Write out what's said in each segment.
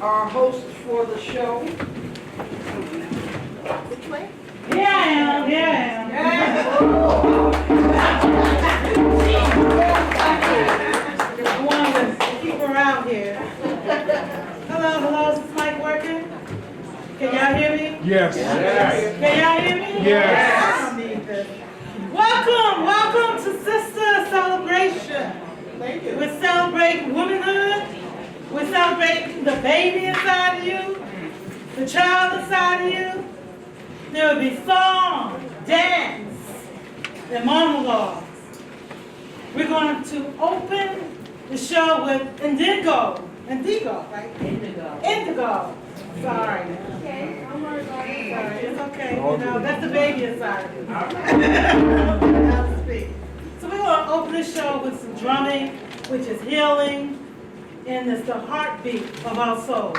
our host for the show. Here I am, here I am. I wanted to keep her out here. Hello, is this mic working? Can y'all hear me? Yes. Can y'all hear me? Yes. I don't need this. Welcome to Sister Celebration. Thank you. We're celebrating womanhood. We're celebrating the baby inside of you, the child inside of you. There will be song, dance, and monologues. We're going to open the show with Indigo, right? Indigo. Sorry. Okay, don't worry about it. Sorry, it's okay. You know, that's the baby inside of you. How to speak. So we're going to open the show with some drumming, which is healing, and it's the heartbeat of our souls.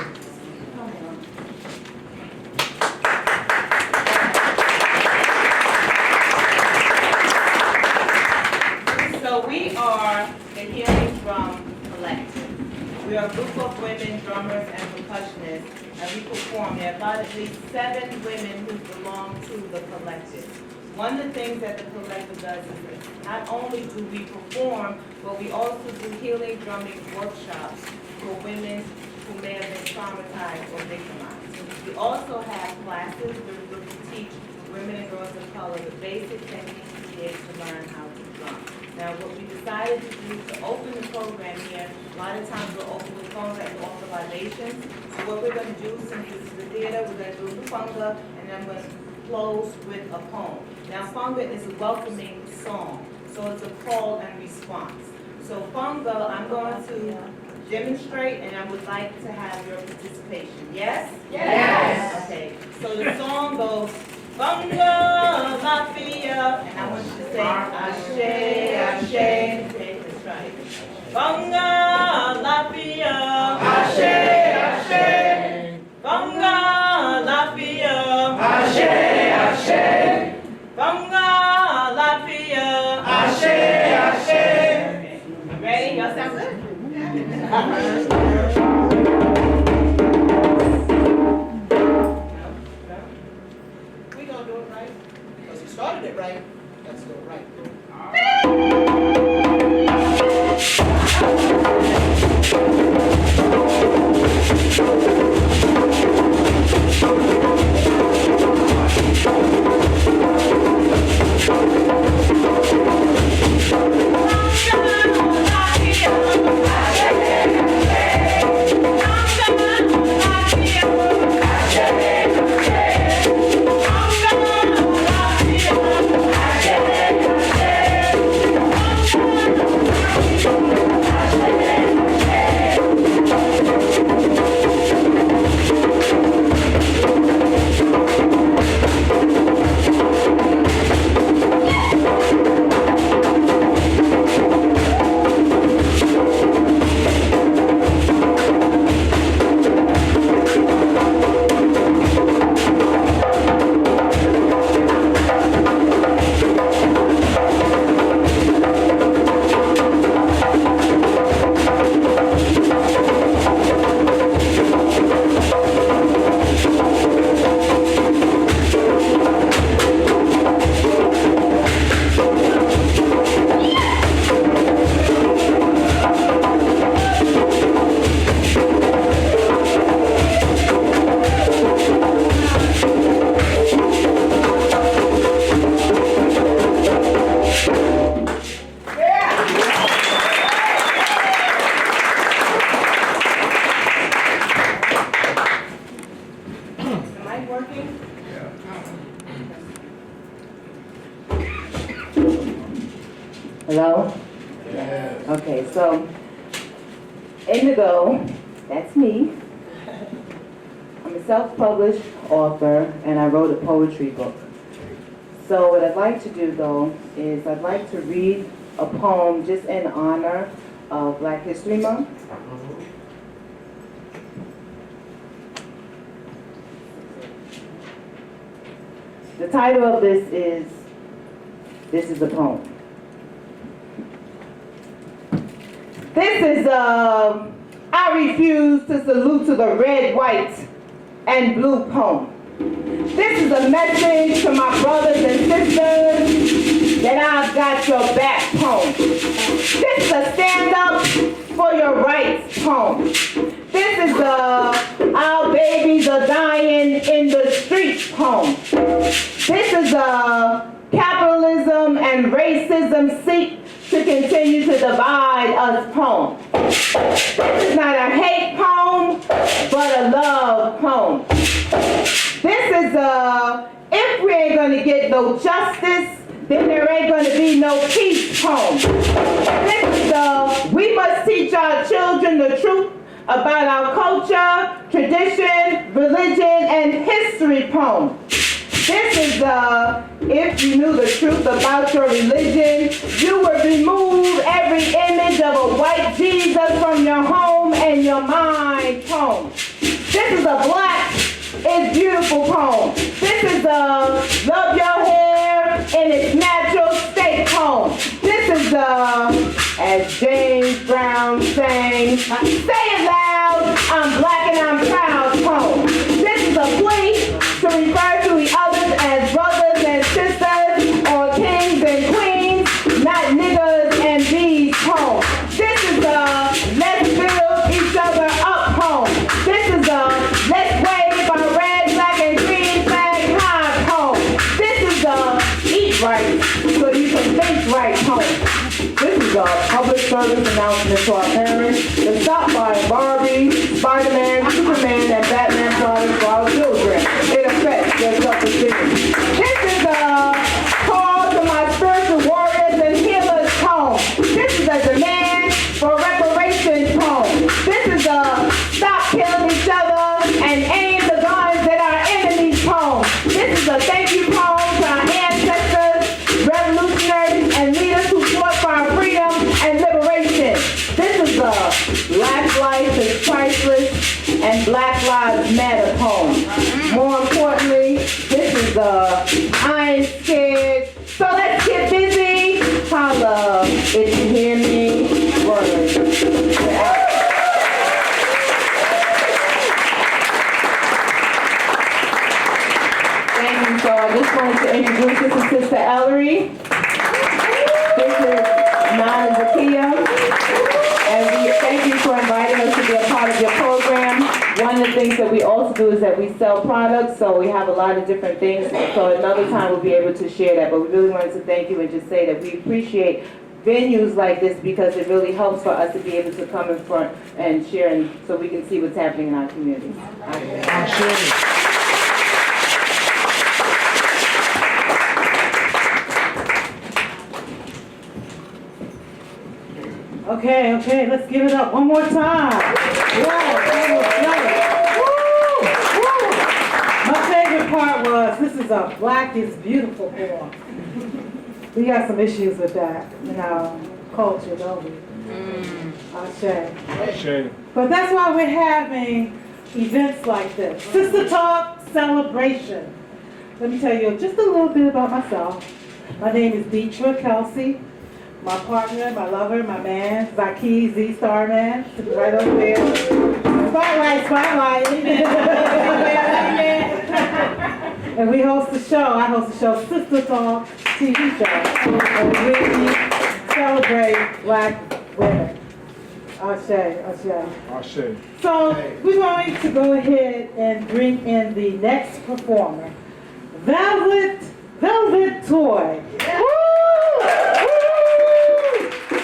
So we are the Healing Drum Collective. We are a group of women, drummers, and percussionists, and we perform. There are about at least 7 women who belong to the collective. One of the things that the collective does is that not only do we perform, but we also do healing drumming workshops for women who may have been traumatized or victimized. We also have classes where we teach women and girls of color the basic techniques needed to learn how to drum. Now, what we decided to do to open the program here, a lot of times we'll open with songs that will offer libations. So what we're going to do, since this is the theater, we're going to do the funga, and then I'm going to close with a poem. Now, funga is a welcoming song, so it's a call and response. So funga, I'm going to demonstrate, and I would like to have your participation. Yes? Yes. Okay, so the song goes, Funga Lafia, and I want you to say Ashe, Ashe. Okay, that's right. Funga Lafia, Ashe, Ashe. Funga Lafia, Ashe, Ashe. Funga Lafia, Ashe, Ashe. Ready? Y'all sound good? Because you started it right, let's go right. Hello? Yes. Okay, so Indigo, that's me. I'm a self-published author and I wrote a poetry book. So what I'd like to do though is I'd like to read a poem just in honor of Black History Month. The title of this is a poem. This is I refuse to salute to the red, white, and blue poem. This is a message to my brothers and sisters that I've got your back poem. This is a stand up for your rights poem. This is a our babies are dying in the streets poem. This is a capitalism and racism seek to continue to divide us poem. This is not a hate poem, but a love poem. This is if we ain't gonna get no justice, then there ain't gonna be no peace poem. This is we must teach our children the truth about our culture, tradition, religion, and history poem. This is if you knew the truth about your religion, you would remove every image of a white Jesus from your home and your mind poem. This is a black is beautiful poem. This is a love your hair in its natural state poem. This is as James Brown sang, say it loud, I'm black and I'm proud poem. This is a plea to refer to the others as brothers and sisters or kings and queens, not niggas and bees poem. This is let's build each other up poem. This is let's wave our red, black, and green flag high poem. This is eat right so you can think right poem. This is a public service announcement to our parents to stop buying Barbie, Spider-Man, Superman, and Batman products for our children. It affects their self-esteem. This is a call to my spiritual warriors and healers poem. This is a demand for reparations poem. This is a stop killing each other and aim the guns at our enemies poem. This is a thank you poem to our ancestors, revolutionaries, and leaders who fought for our freedom and liberation. This is a Black Life is Priceless and Black Lives Matter poem. More importantly, this is I ain't scared, so let's get busy. Holla, if you hear me, word. So I just wanted to introduce this to Sister Ellery. This is Nana Zakia. And we thank you for inviting us to be a part of your program. One of the things that we also do is that we sell products, so we have a lot of different things. So another time we'll be able to share that. But we really wanted to thank you and just say that we appreciate venues like this because it really helps for us to be able to come in front and share and so we can see what's happening in our community. I'm sure. Okay, let's give it up one more time. My favorite part was, this is a Black is Beautiful poem. We got some issues with that in our culture, don't we? Ashe. But that's why we're having events like this. Sister Talk Celebration. Let me tell you just a little bit about myself. My name is Deetra Kelsey. My partner, my lover, my man, Zaki Z Starman, right over there. Spotlight. And we host the show. I host the show, Sister Talk TV show. And we celebrate Black women. Ashe. So we're going to go ahead and bring in the next performer, Velvet Toy.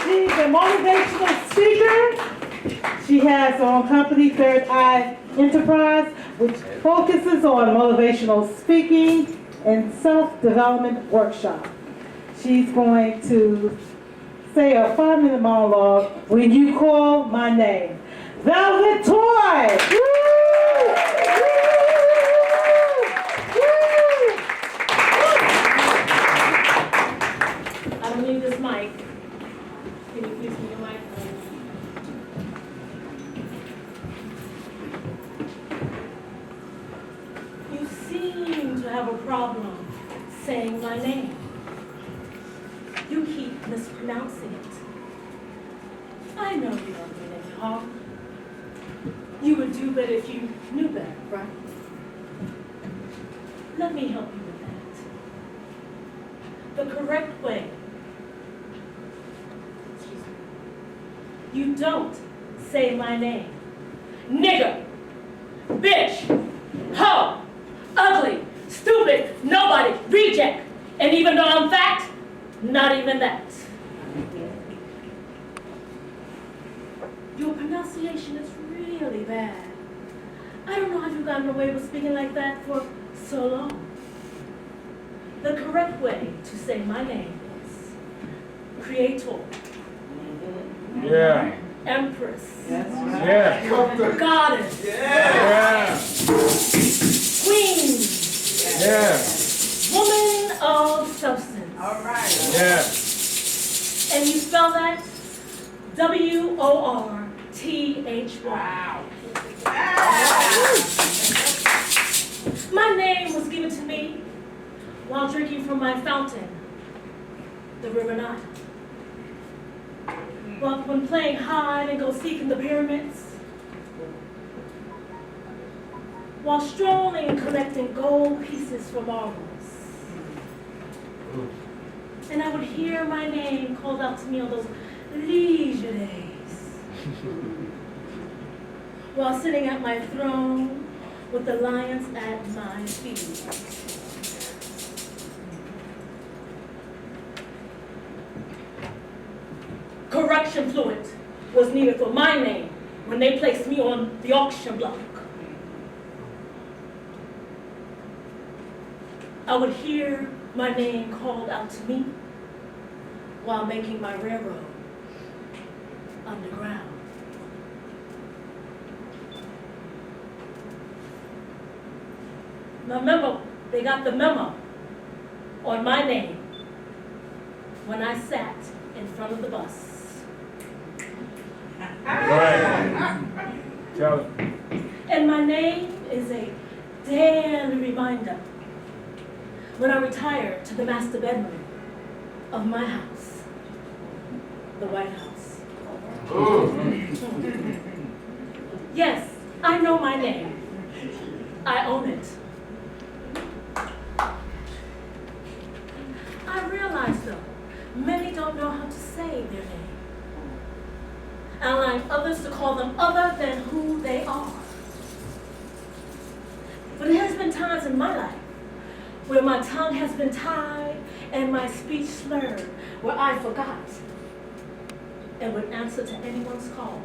She's a motivational speaker. She has her own company, Third Eye Enterprise, which focuses on motivational speaking and self-development workshop. She's going to say a 5-minute monologue, When You Call My Name. Velvet Toy! I don't need this mic. Can you please give me a mic? You seem to have a problem saying my name. You keep mispronouncing it. I know you don't mean any harm. You would do better if you knew better, right? Let me help you with that. The correct way. Excuse me. You don't say my name. Nigger, bitch, hoe, ugly, stupid, nobody, reject. And even though I'm fat, not even that. Your pronunciation is really bad. I don't know how you've gotten away with speaking like that for so long. The correct way to say my name is Creator. Yeah. Empress. Yeah. Goddess. Yeah. Queen. Yeah. Woman of substance. All right. Yeah. And you spell that W-O-R-T-H-Y. Wow. My name was given to me while drinking from my fountain, the River Nile. But when playing hide and go seek in the pyramids, while strolling and collecting gold pieces from marbles, and I would hear my name called out to me on those leisure days, while sitting at my throne with the lions at my feet. Correction fluid was needed for my name when they placed me on the auction block. I would hear my name called out to me while making my railroad underground. Now remember, they got the memo on my name when I sat in front of the bus. Right. Tell it. And my name is a daily reminder when I retire to the master bedroom of my house, the White House. Yes, I know my name. I own it. I realize, though, many don't know how to say their name, allowing others to call them other than who they are. But there has been times in my life where my tongue has been tied and my speech slurred, where I forgot and would answer to anyone's call.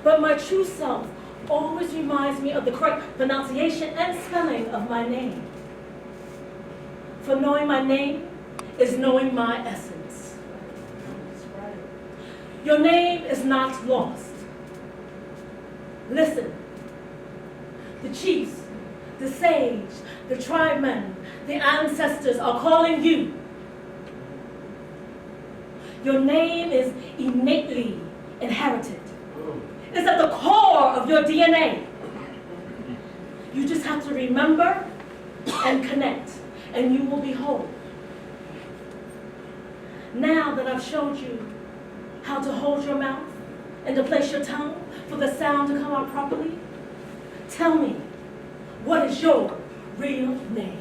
But my true self always reminds me of the correct pronunciation and spelling of my name. For knowing my name is knowing my essence. Your name is not lost. Listen. The chiefs, the sage, the tribemen, the ancestors are calling you. Your name is innately inherited. It's at the core of your DNA. You just have to remember and connect, and you will be whole. Now that I've showed you how to hold your mouth and to place your tongue for the sound to come out properly, tell me, what is your real name?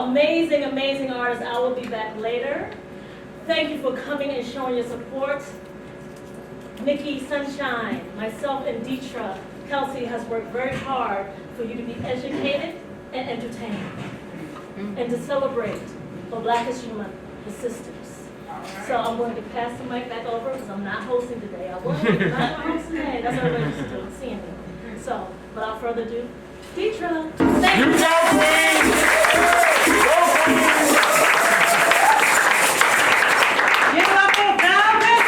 Amazing, amazing artists. I will be back later. Thank you for coming and showing your support. Nikki, Sunshine, myself, and Deetra, Kelsey has worked very hard for you to be educated and entertained and to celebrate for Black History Month, the sisters. So I'm going to pass the mic back over because I'm not hosting today. I was not hosting today. That's what I'm used to seeing me. So, without further ado, Deetra, thank You go, Queen! Go, Queen! Give it up for Velvet.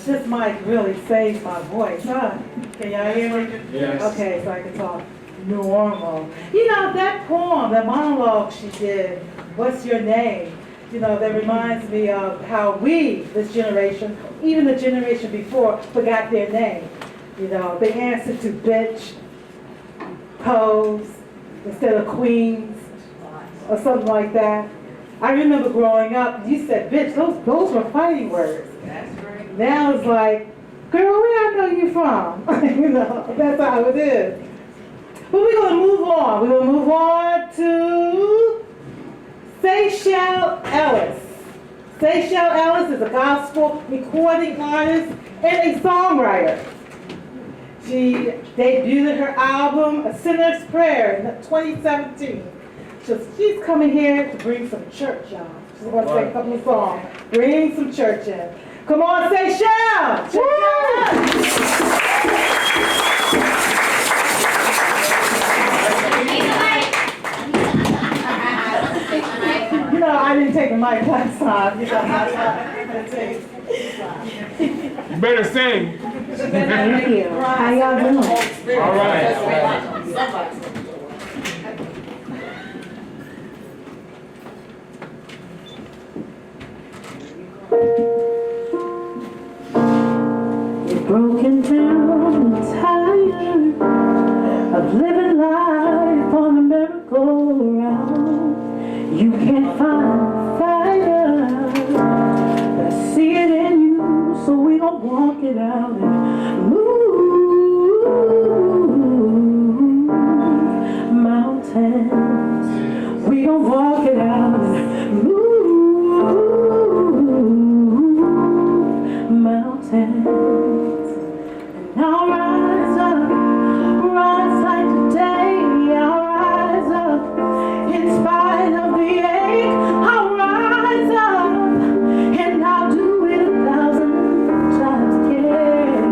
This mic really saves my voice, huh? Can y'all hear me? Yes. Okay, so I can talk normal. You know, that poem, that monologue she did, What's Your Name? You know, that reminds me of how we, this generation, even the generation before, forgot their name. You know, they answered to bitch, pose, instead of queens, or something like that. I remember growing up, you said bitch, those were fighting words. That's right. Now it's like, girl, where I know you from? You know, that's how it is. But we're going to move on. We're going to move on to Sistahcel Ellis. Sistahcel Ellis is a gospel recording artist and a songwriter. She debuted her album, A Sinner's Prayer, in 2017. So she's coming here to bring some church, y'all. She's going to sing a couple of songs. Bring some church in. Come on, Sistahcel! You know, I didn't take the mic last time. You know, You better sing. Thank you. How y'all doing? All right. You're broken down and tired of living life on a merry-go-round. You can't find fire, but I see it in you, so we gon' walk it out and move mountains. We gon' walk it out and move mountains. And I'll rise like today. I'll rise up in spite of the ache. I'll rise up and I'll do it 1,000 times again.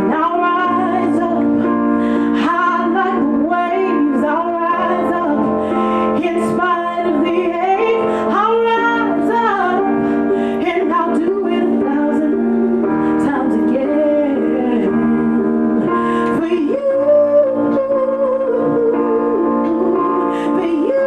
And I'll rise up high like the waves. I'll rise up in spite of the ache. I'll rise up and I'll do it 1,000 times again. For you, for you,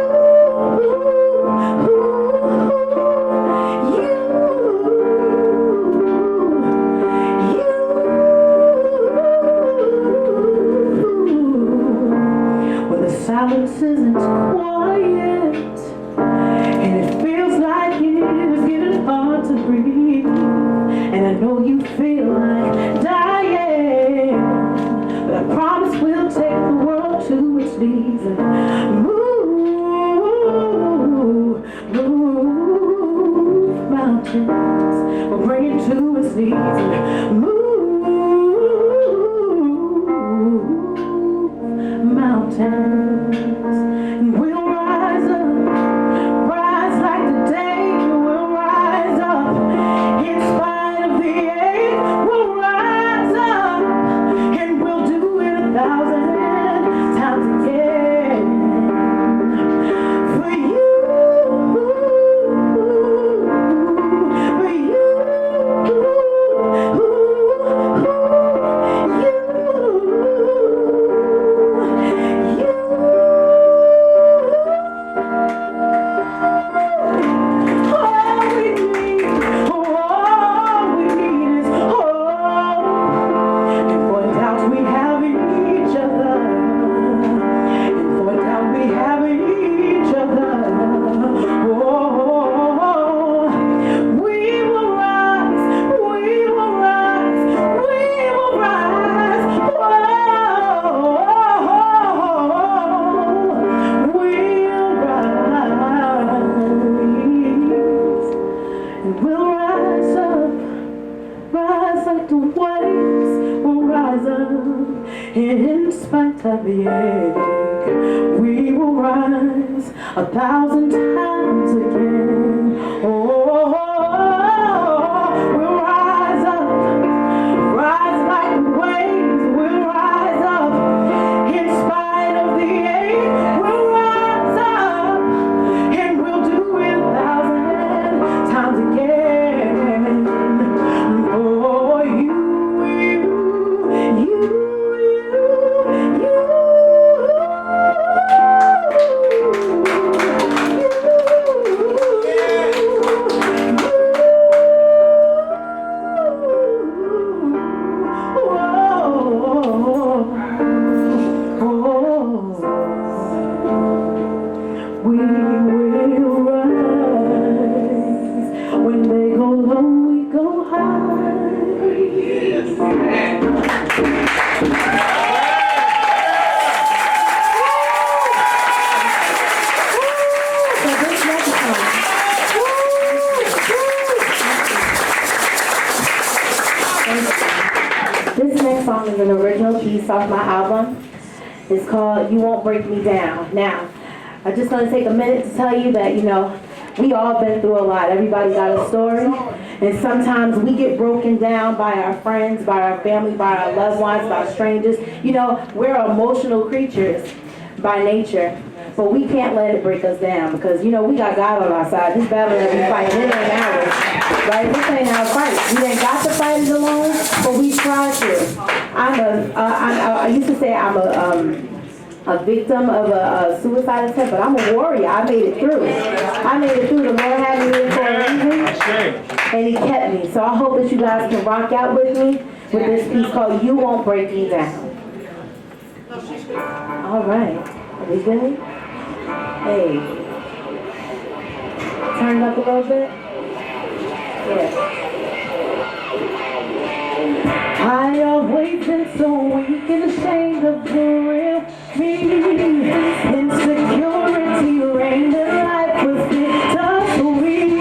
when the silence isn't quiet and it feels like it's getting hard to breathe, and I know you feel like dying, but I promise we'll take the world to its knees and move mountains. We'll bring it to its knees and move mountains. And we'll rise like the day. We'll rise up in spite of the ache. We'll rise up and we'll do it 1,000 times again. For you, for you, in spite of the ache, we will rise 1,000 times again. Oh, we'll rise up solo piece off my album. It's called You Won't Break Me Down. Now, I just want to take a minute to tell you that, we all been through a lot. Everybody got a story. And sometimes we get broken down by our friends, by our family, by our loved ones, by strangers. We're emotional creatures by nature. But we can't let it break us down because, we got God on our side. This battle that we fight, it ain't ours. Right? This ain't our fight. We ain't got to fight it alone, but we try to. I used to say I'm a victim of a suicide attempt, but I'm a warrior. I made it through. The Lord had me in for a reason, and He kept me. So I hope that you guys can rock out with me with this piece called You Won't Break Me Down. All right. Are we good? Hey. Turn it up a little bit. Yeah. I always been so weak and ashamed of the real me. Insecurity reigned and life was bittersweet.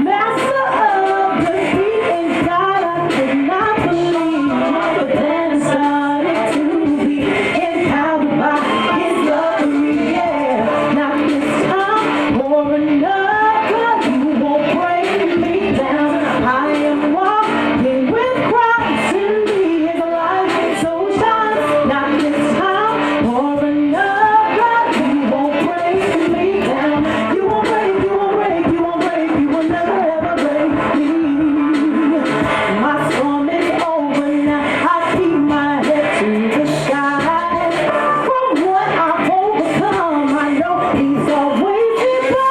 Master of the beat and God, I could not believe. But then I started to be empowered by His love, yeah. Not this time or another, you won't break me down. I am walking with Christ in me, His light so shines. Not this time or another, you won't break me down. You won't break, you won't break, you won't break, you will never ever break me. My storm is over now, I keep my head to the sky. From what I've overcome, I know He's always been by.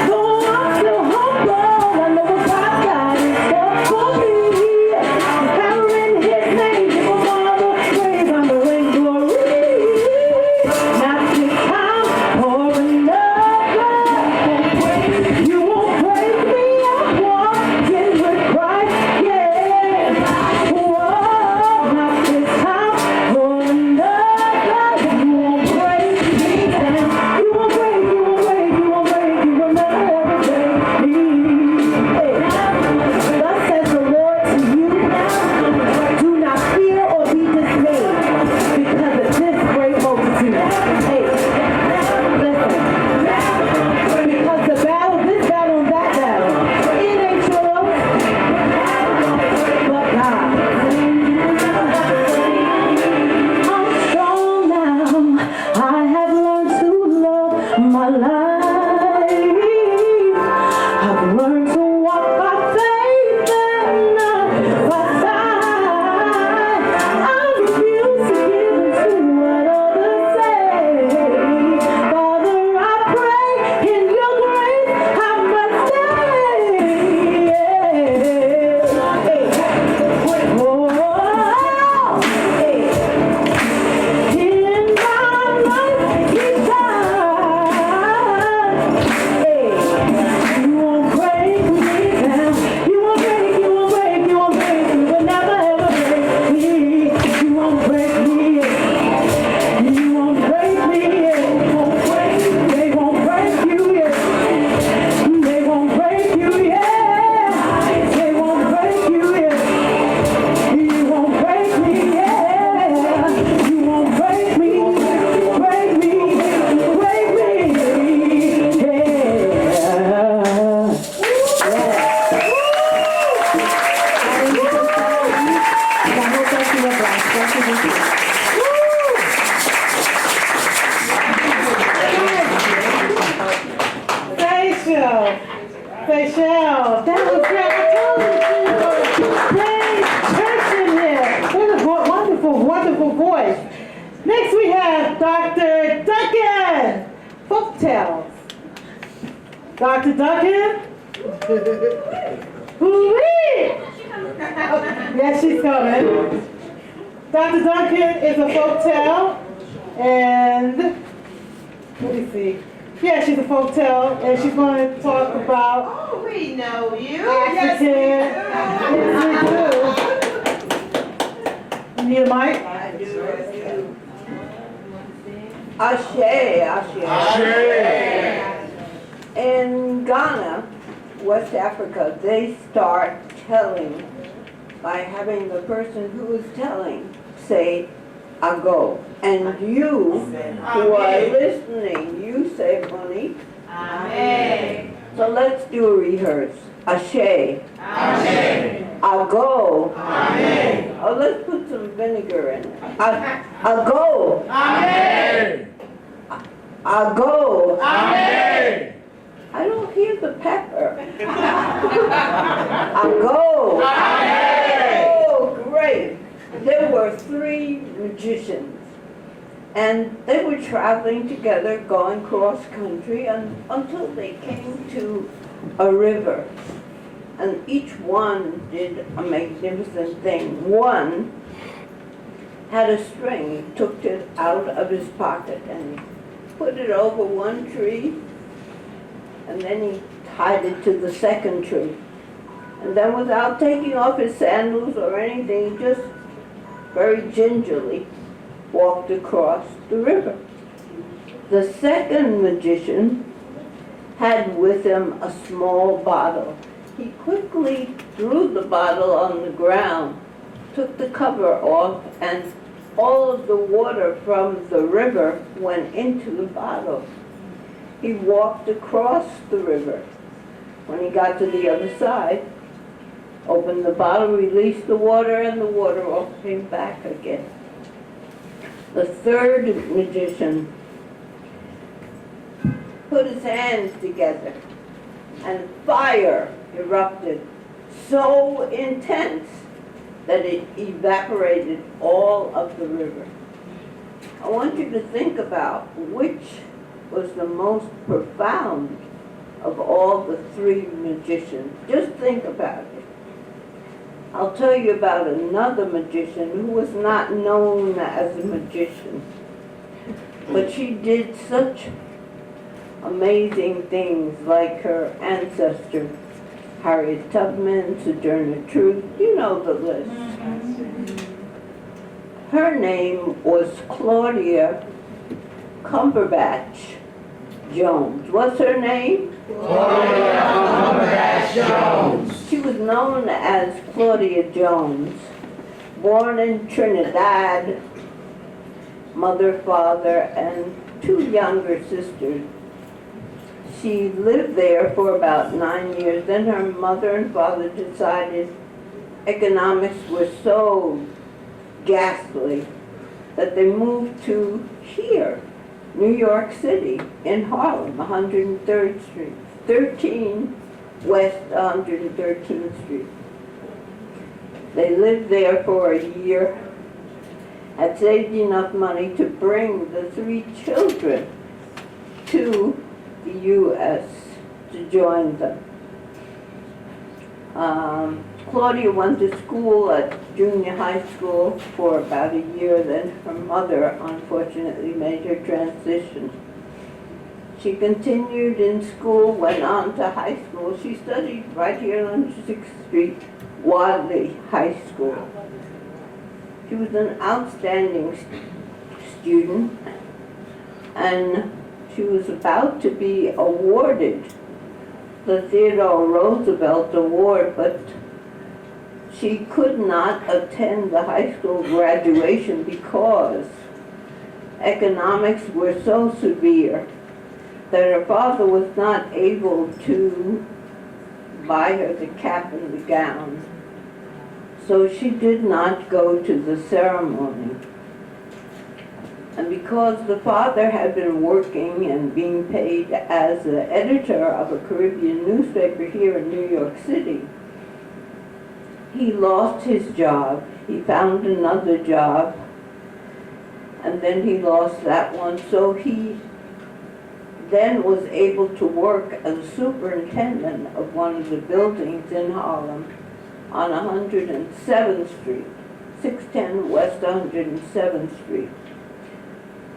Though I'm still humble, I know what God's got in store for me. Power in His name, give Him all the praise, honor, and glory. Not this time or another, you won't break me. I'm walking with Christ, yeah. Whoa, not this time or another, you won't break me down. You won't break, you won't break, you won't break, you will never ever break me. Hey, thus says the Lord to you now, do not fear or be dismayed because of this great multitude. Hey, listen, because the battle, this battle and that battle, it ain't yours, but God. I'm strong now. I have learned to love my life. I've learned to walk by faith and not by sight. I refuse to give in to what others say. Father, I pray in Your grace I must stay. Oh, hey. In my life, each time, you won't break me down. You won't break, you won't break, you won't break, you will never ever break me. You won't break me, you won't break me, you won't break, they won't break you, yeah. They won't break you, yeah. They won't break you, yeah. You won't break me, yeah. You won't break me, break me, break me, Facial, that was great. I told you, great church in here. What a wonderful, wonderful voice. Next we have Dr. Duncan, Folktales. Dr. Duncan? Woo-wee! Yes, she's coming. Dr. Duncan is a folktale, and let me see. Yeah, she's a folktale, and she's going to talk about Oh, we know you. African. Yes, we do. You need a mic? Ashe, Ashe. In Ghana, West Africa, they start telling by having the person who is telling say ago. And you who are listening, you say money. Amen. So let's do a rehearse. Ashe. Ago. Oh, let's put some vinegar in it. Ago. Ago. I don't hear the pepper. Ago. Oh, great. There were 3 magicians. And they were traveling together, going cross country, until they came to a river. And each one did a magnificent thing. One had a string. He took it out of his pocket and he put it over one tree, and then he tied it to the second tree. And then without taking off his sandals or anything, he just very gingerly walked across the river. The second magician had with him a small bottle. He quickly threw the bottle on the ground, took the cover off, and all of the water from the river went into the bottle. He walked across the river. When he got to the other side, opened the bottle, released the water, and the water all came back again. The third magician put his hands together, and fire erupted so intense that it evaporated all of the river. I want you to think about which was the most profound of all the 3 magicians. Just think about it. I'll tell you about another magician who was not known as a magician, but she did such amazing things like her ancestor, Harriet Tubman, Sojourner Truth, you know the list. Her name was Claudia Cumberbatch Jones. What's her name? Claudia Cumberbatch Jones. She was known as Claudia Jones, born in Trinidad, mother, father, and 2 younger sisters. She lived there for about 9 years. Then her mother and father decided economics were so ghastly that they moved to here, New York City, in Harlem, 103rd Street, 13 West 113th Street. They lived there for a year, had saved enough money to bring the 3 children to the U.S. to join them. Claudia went to school at junior high school for about a year, then her mother unfortunately made her transition. She continued in school, went on to high school. She studied right here on 6th Street, Wadley High School. She was an outstanding student, and she was about to be awarded the Theodore Roosevelt Award, but she could not attend the high school graduation because economics were so severe that her father was not able to buy her the cap and the gown. So she did not go to the ceremony. And because the father had been working and being paid as an editor of a Caribbean newspaper here in New York City, he lost his job. He found another job, and then he lost that one. So he then was able to work as a superintendent of one of the buildings in Harlem on 107th Street, 610 West 107th Street.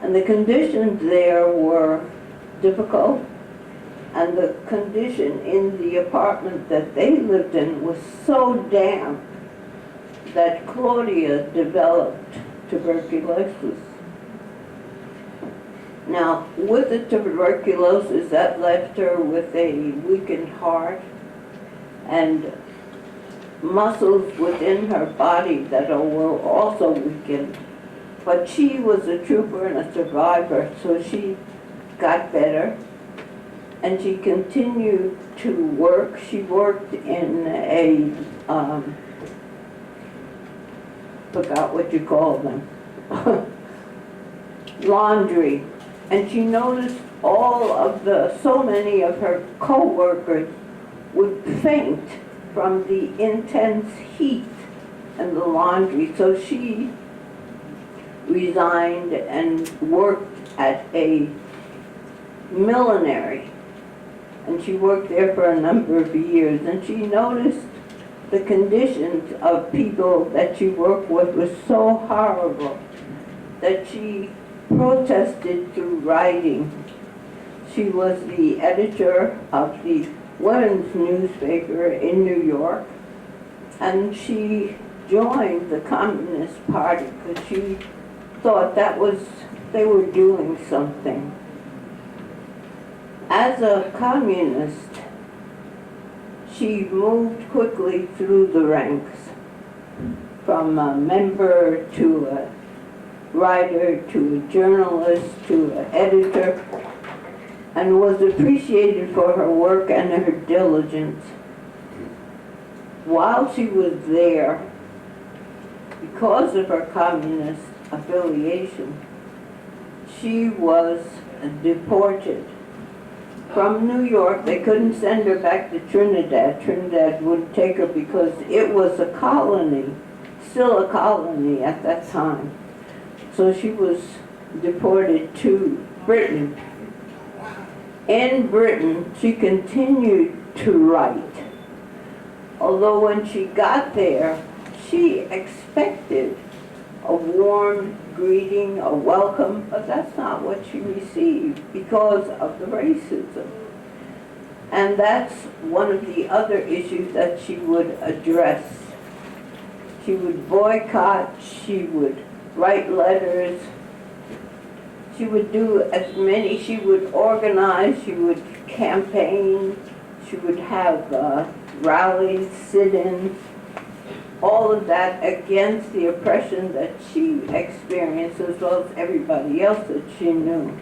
And the conditions there were difficult, and the condition in the apartment that they lived in was so damp that Claudia developed tuberculosis. Now, with the tuberculosis, that left her with a weakened heart, and muscles within her body that were also weakened. But she was a trooper and a survivor, so she got better. And she continued to work. She worked in a, forgot what you call them, laundry. And she noticed so many of her co-workers would faint from the intense heat in the laundry. So she resigned and worked at a millinery. And she worked there for a number of years. And she noticed the conditions of people that she worked with was so horrible that she protested through writing. She was the editor of the women's newspaper in New York, and she joined the Communist Party because she thought they were doing something. As a communist, she moved quickly through the ranks, from a member to a writer to a journalist to an editor, and was appreciated for her work and her diligence. While she was there, because of her communist affiliation, she was deported from New York. They couldn't send her back to Trinidad. Trinidad wouldn't take her because it was a colony, still a colony at that time. So she was deported to Britain. In Britain, she continued to write. Although when she got there, she expected a warm greeting, a welcome, but that's not what she received because of the racism. And that's one of the other issues that she would address. She would boycott, she would write letters, she would do as many, she would organize, she would campaign, she would have rallies, sit-ins, all of that against the oppression that she experienced as well as everybody else that she knew.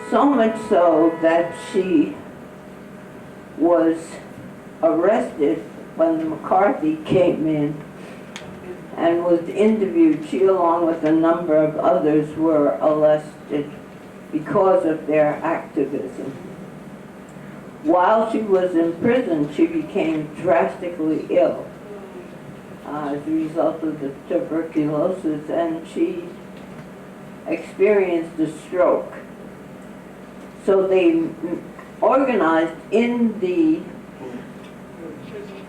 So much so that she was arrested when McCarthy came in and was interviewed. She, along with a number of others, were arrested because of their activism. While she was in prison, she became drastically ill as a result of the tuberculosis, and she experienced a stroke. So they organized in the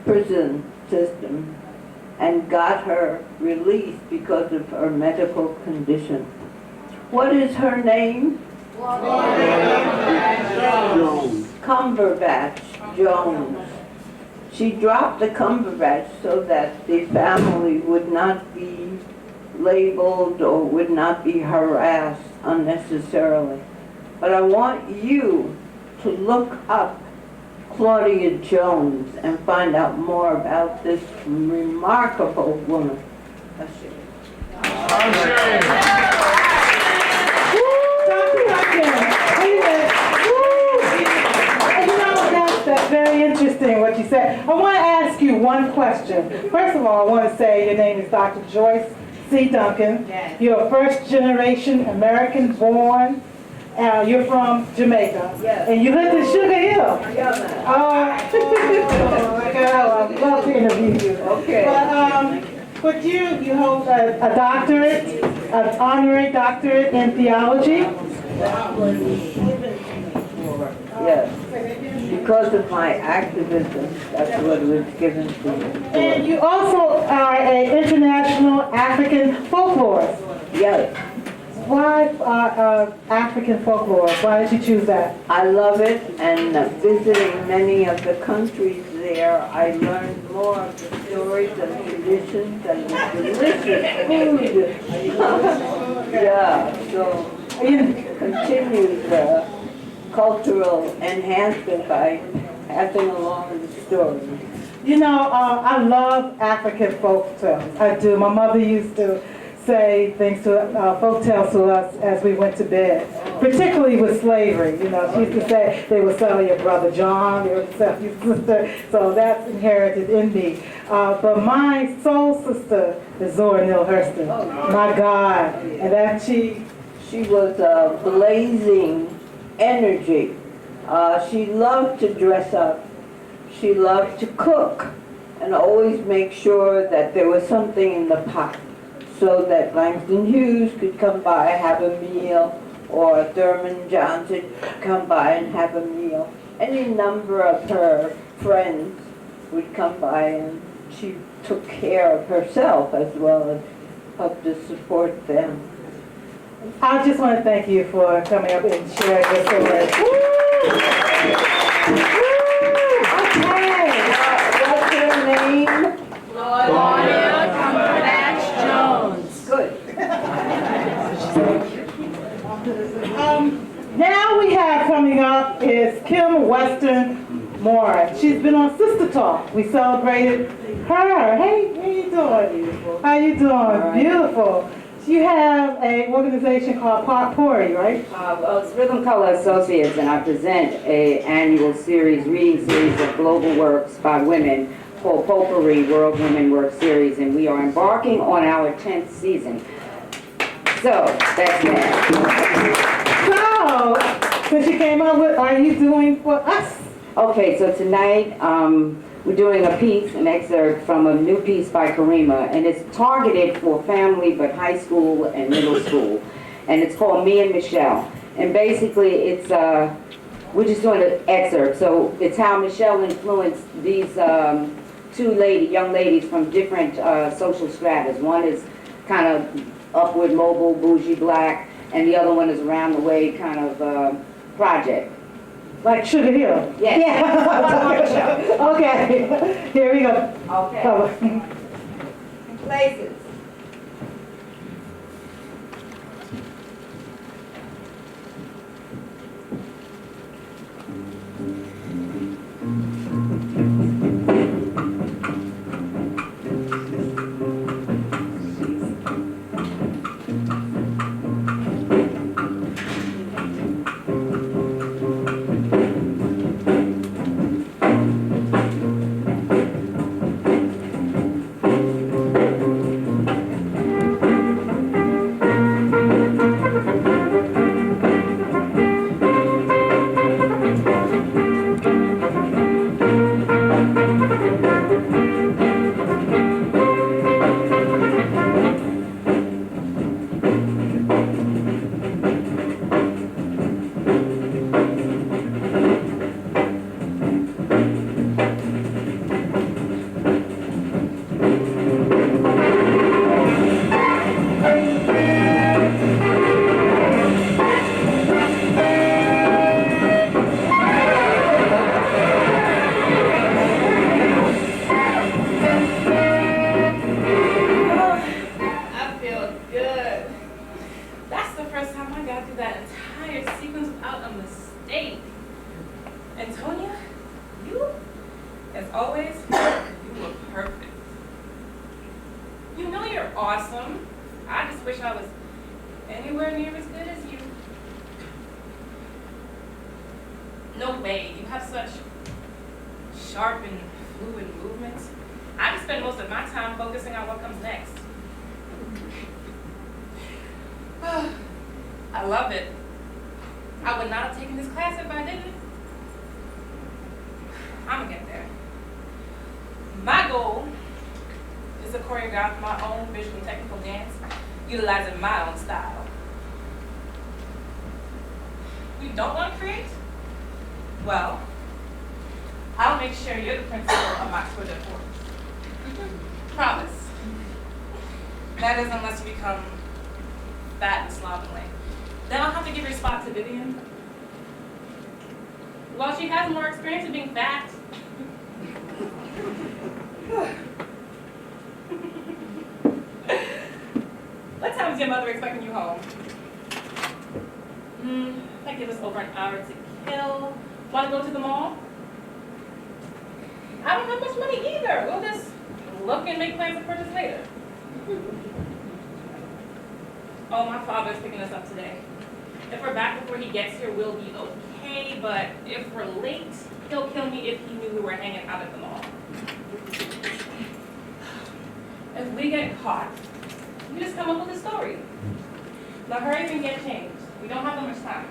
prison system and got her released because of her medical condition. What is her name? Cumberbatch Jones. She dropped the Cumberbatch so that the family would not be labeled or would not be harassed unnecessarily. But I want you to look up Claudia Jones and find out more about this remarkable woman. That's very interesting what you said. I want to ask you one question. First of all, I want to say your name is Dr. Joyce C. Duncan. Yes. You're a first-generation American-born. You're from Jamaica. Yes. And you lived in Sugar Hill. I'd love to interview you. Okay. But you hold a doctorate, an honorary doctorate in theology. Yes. Because of my activism, that's what was given to me. And you also are an international African folklorist. Yes. Why African folklore? Why did you choose that? I love it, and visiting many of the countries there, I learned more of the stories and traditions and the delicious food. Yeah, so continue the cultural enhancement by passing along the stories. You know, I love African folk tales. I do. My mother used to say things to folk tales to us as we went to bed, particularly with slavery. You know, she used to say they would sell your brother John, they would sell your sister. So that's inherited in me. But my soul sister is Zora Neale Hurston. My God, and that she was a blazing energy. She loved to dress up. She loved to cook and always make sure that there was something in the pot so that Langston Hughes could come by and have a meal, or Thurman Johnson could come by and have a meal. Any number of her friends would come by, and she took care of herself as well as helped to support them. I just want to thank you for coming up and sharing your story. What's her name? Claudia Cumberbatch Jones. Good. Now we have coming up is Kim Weston Moore. She's been on Sister Talk. We celebrated her. Hey, how you doing? How you doing? Beautiful. You have an organization called Potpourri, right? Well, it's Rhythm Color Associates, and I present an annual reading series of global works by women called Potpourri World Women Work Series, and we are embarking on our 10th season. So, that's that. So, since you came up with, are you doing for us? Okay, so tonight, we're doing a piece, an excerpt from a new piece by Karima, and it's targeted for family, but high school and middle school. And it's called Me and Michelle. And basically, it's, we're just doing an excerpt. So it's how Michelle influenced these young ladies from different social stratas. One is kind of upward mobile, bougie black, and the other one is around the way kind of project. Like Sugar Hill? Yes. Yeah. Okay, here we go. Okay. Cover. Places. Utilizing my own style. You don't want to create? Well, I'll make sure you're the principal of my Twitter forums. Promise. That is unless you become fat and slovenly. Then I'll have to give your spot to Vivian. Well, she has more experience in being fat. What time is your mother expecting you home? That gives us over an hour to kill. Want to go to the mall? I don't have much money either. We'll just look and make plans to purchase later. Oh, my father's picking us up today. If we're back before he gets here, we'll be okay, but if we're late, he'll kill me if he knew we were hanging out at the mall. If we get caught, we just come up with a story. Now hurry up and get changed. We don't have that much time.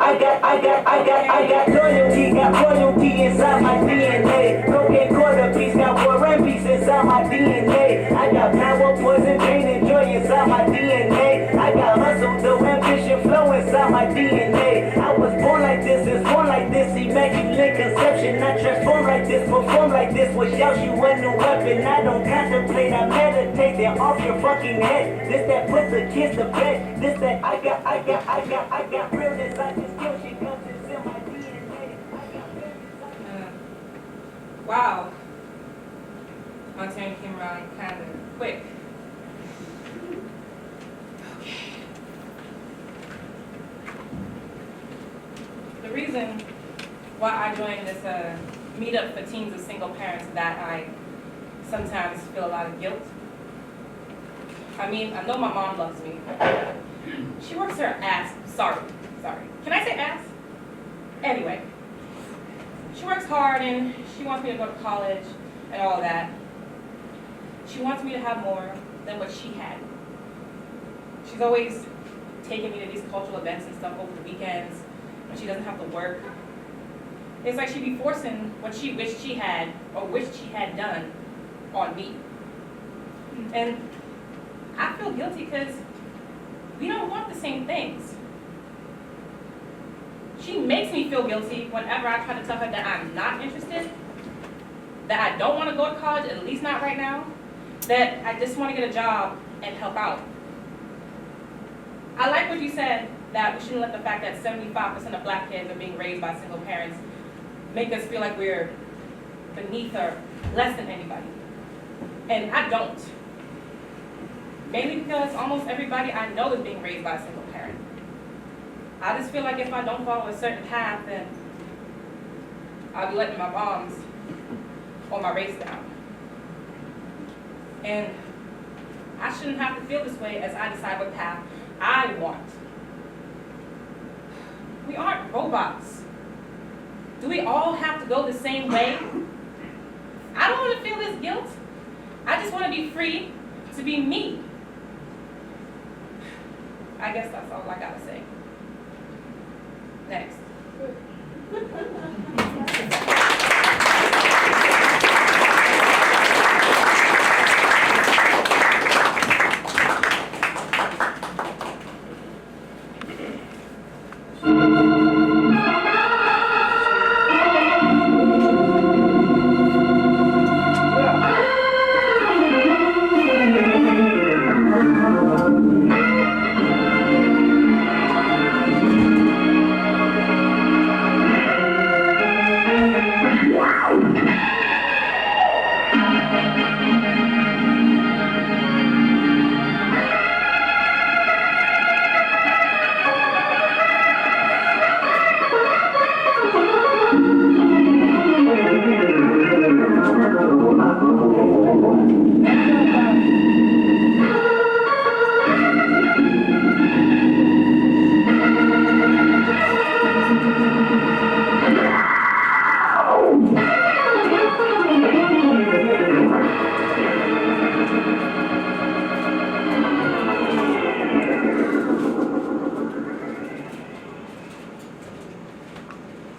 I got loyalty inside my DNA. Broken quarter piece, got war and peace inside my DNA. I got power, poison, pain, and joy inside my DNA. I got hustle, though ambition, flow inside my DNA. I was born like this, is born like this, immaculate conception. I transform like this, perform like this, wish out you a new weapon. I don't contemplate, I meditate, then off your fucking head. This that puts the kids to bed. This that I got realness, I just kill shit, cause it's in my DNA. Wow. My turn came around kind of quick. Okay. The reason why I joined this meetup for teens of single parents that I sometimes feel a lot of guilt. I mean, I know my mom loves me. She works her ass. Sorry. Can I say ass? Anyway. She works hard and she wants me to go to college and all that. She wants me to have more than what she had. She's always taking me to these cultural events and stuff over the weekends when she doesn't have to work. It's like she'd be forcing what she wished she had or wished she had done on me. And I feel guilty because we don't want the same things. She makes me feel guilty whenever I try to tell her that I'm not interested, that I don't want to go to college, at least not right now, that I just want to get a job and help out. I like what you said, that we shouldn't let the fact that 75% of black kids are being raised by single parents make us feel like we're beneath or less than anybody. And I don't. Mainly because almost everybody I know is being raised by a single parent. I just feel like if I don't follow a certain path, then I'll be letting my bombs or my race down. And I shouldn't have to feel this way as I decide what path I want. We aren't robots. Do we all have to go the same way? I don't want to feel this guilt. I just want to be free to be me. I guess that's all I gotta say. Next.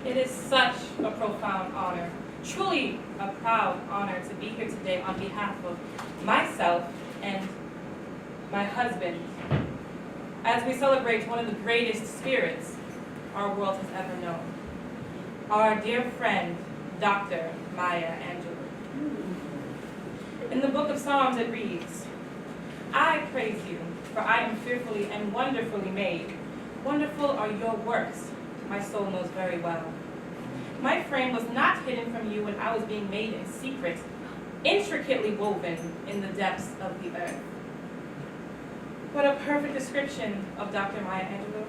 It is such a profound honor, truly a proud honor to be here today on behalf of myself and my husband as we celebrate one of the greatest spirits our world has ever known, our dear friend, Dr. Maya Angelou. In the book of Psalms it reads, I praise you, for I am fearfully and wonderfully made. Wonderful are your works, my soul knows very well. My frame was not hidden from you when I was being made in secret, intricately woven in the depths of the earth. What a perfect description of Dr. Maya Angelou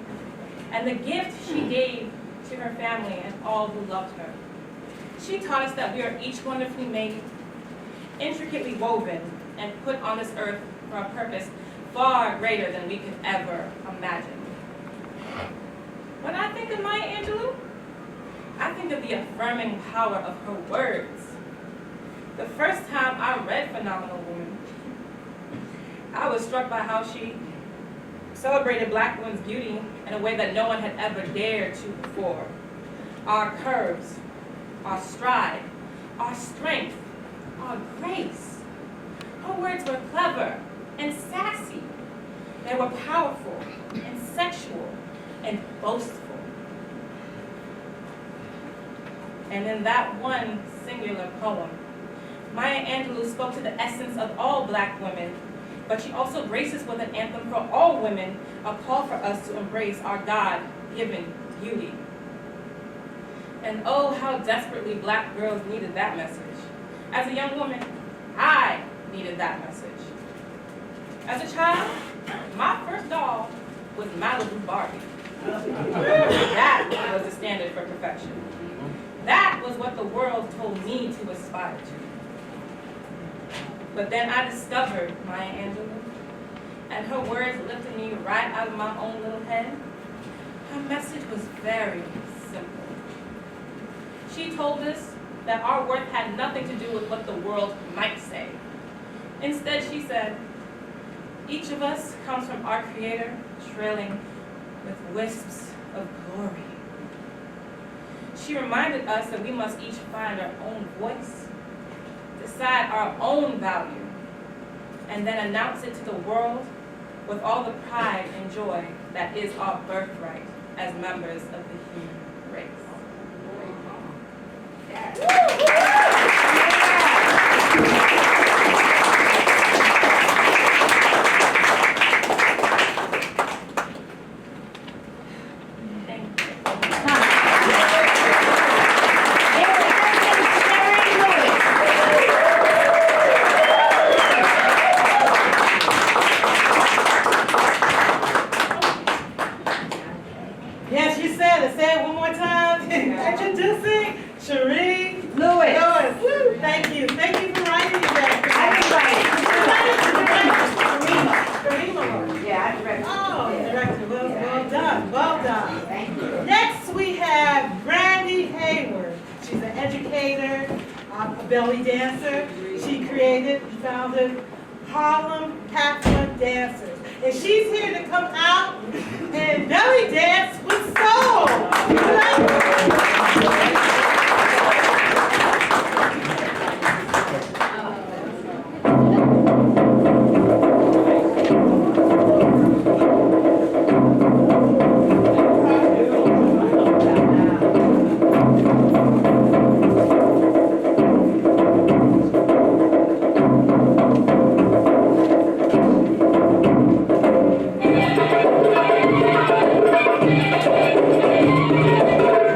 and the gift she gave to her family and all who loved her. She taught us that we are each wonderfully made, intricately woven, and put on this earth for a purpose far greater than we could ever imagine. When I think of Maya Angelou, I think of the affirming power of her words. The first time I read Phenomenal Woman, I was struck by how she celebrated Black women's beauty in a way that no one had ever dared to before. Our curves, our stride, our strength, our grace. Her words were clever and sassy. They were powerful and sexual and boastful. And in that one singular poem, Maya Angelou spoke to the essence of all Black women, but she also graced us with an anthem for all women, a call for us to embrace our God-given beauty. And oh, how desperately Black girls needed that message. As a young woman, I needed that message. As a child, my first doll was Malibu Barbie. That was the standard for perfection. That was what the world told me to aspire to. But then I discovered Maya Angelou, and her words lifted me right out of my own little head. Her message was very simple. She told us that our worth had nothing to do with what the world might say. Instead, she said, each of us comes from our Creator, trailing with wisps of glory. She reminded us that we must each find our own voice, decide our own value, and then announce it to the world with all the pride and joy that is our birthright as members of the human race. Yes, you said it. Say it one more time. Introducing Cherie Lewis. Woo. Thank you. Thank you for writing that. I didn't write it. Karima. Yeah, I read it. Oh, Yeah. director. Well done. Well done. Thank you. Next, we have Brandy Hayward. She's an educator, a belly dancer. She created and founded Harlem Halffoot Dancers. And she's here to come out and belly dance with soul.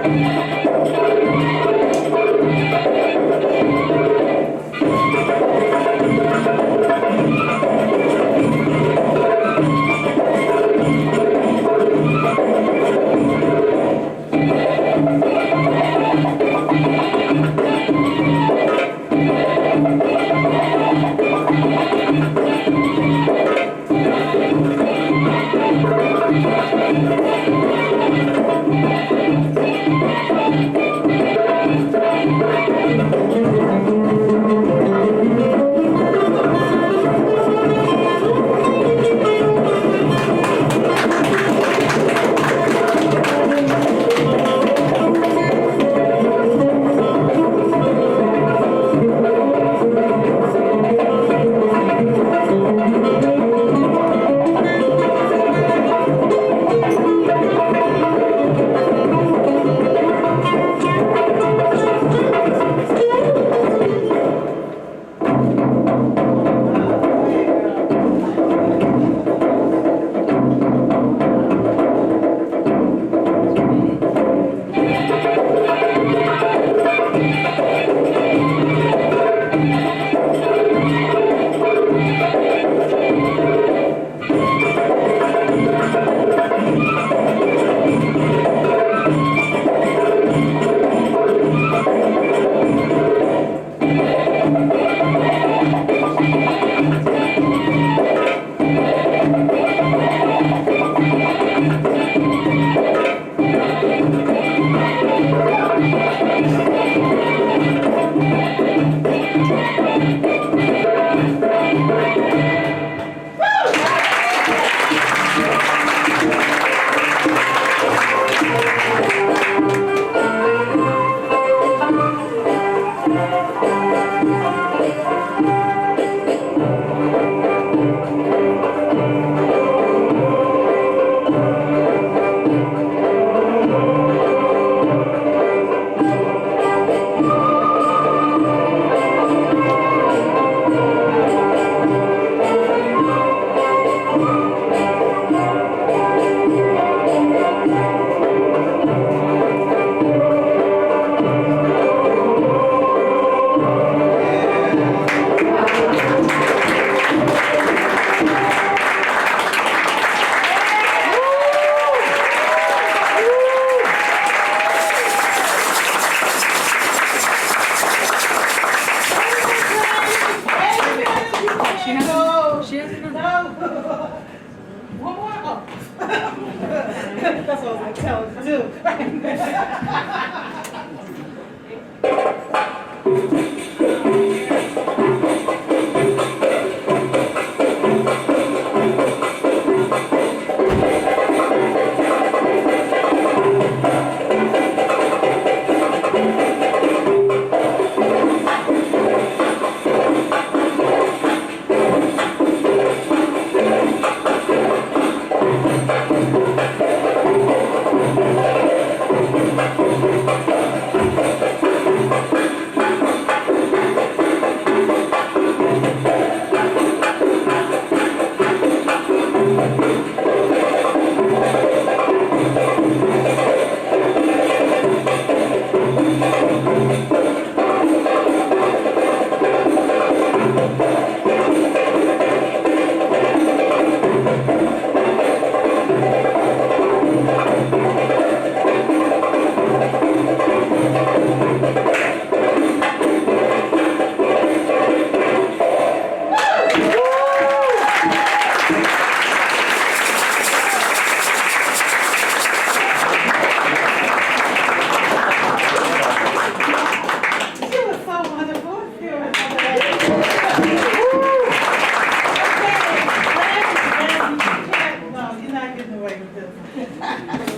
Thank you. That's what I was gonna tell her to do.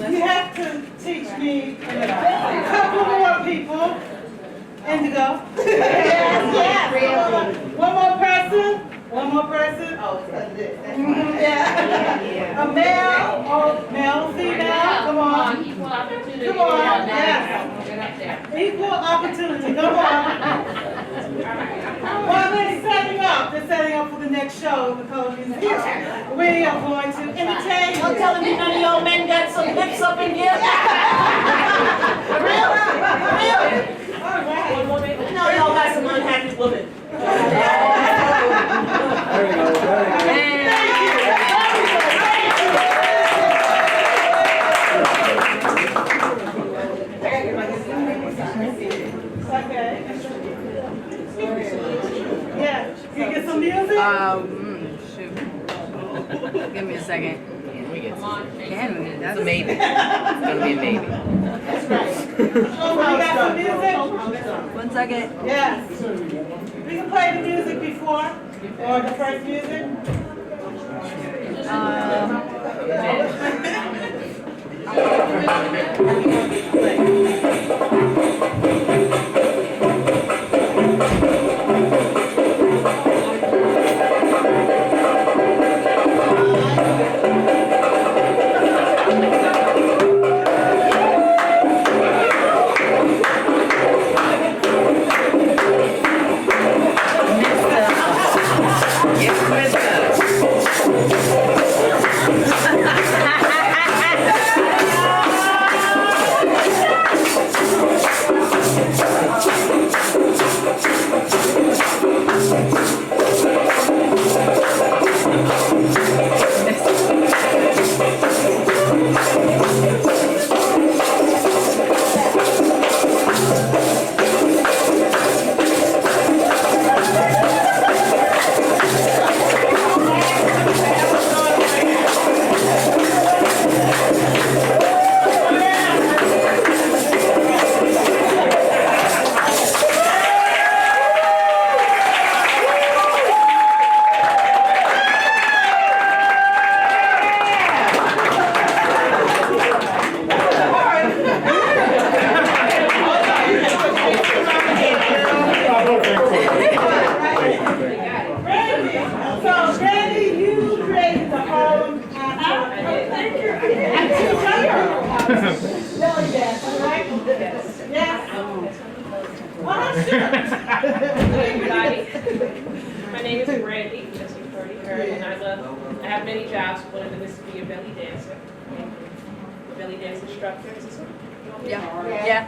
You have to teach me a couple more people. Indigo. Yes. One more person. One more person. Oh, it's this. Yeah. A male or male, female. Come on. Equal opportunity. Come on. Yes. Equal opportunity. Come on. Well, they're setting up. They're setting up for the next show in the Color Museum. We are going to entertain. Don't tell me none of y'all men got some hips up in here. Really? All right. No, y'all got some unhappy women. Okay. Yeah. Can you get some music? Shoot. Give me a second. Come on, That's a maybe. It's gonna be a maybe. That's right. You got some music? 1 second. Yes. We can play the music before, or the first music. Yes, have many jobs. One of them is to be a belly dancer, a belly dance instructor. Is this one? Yeah.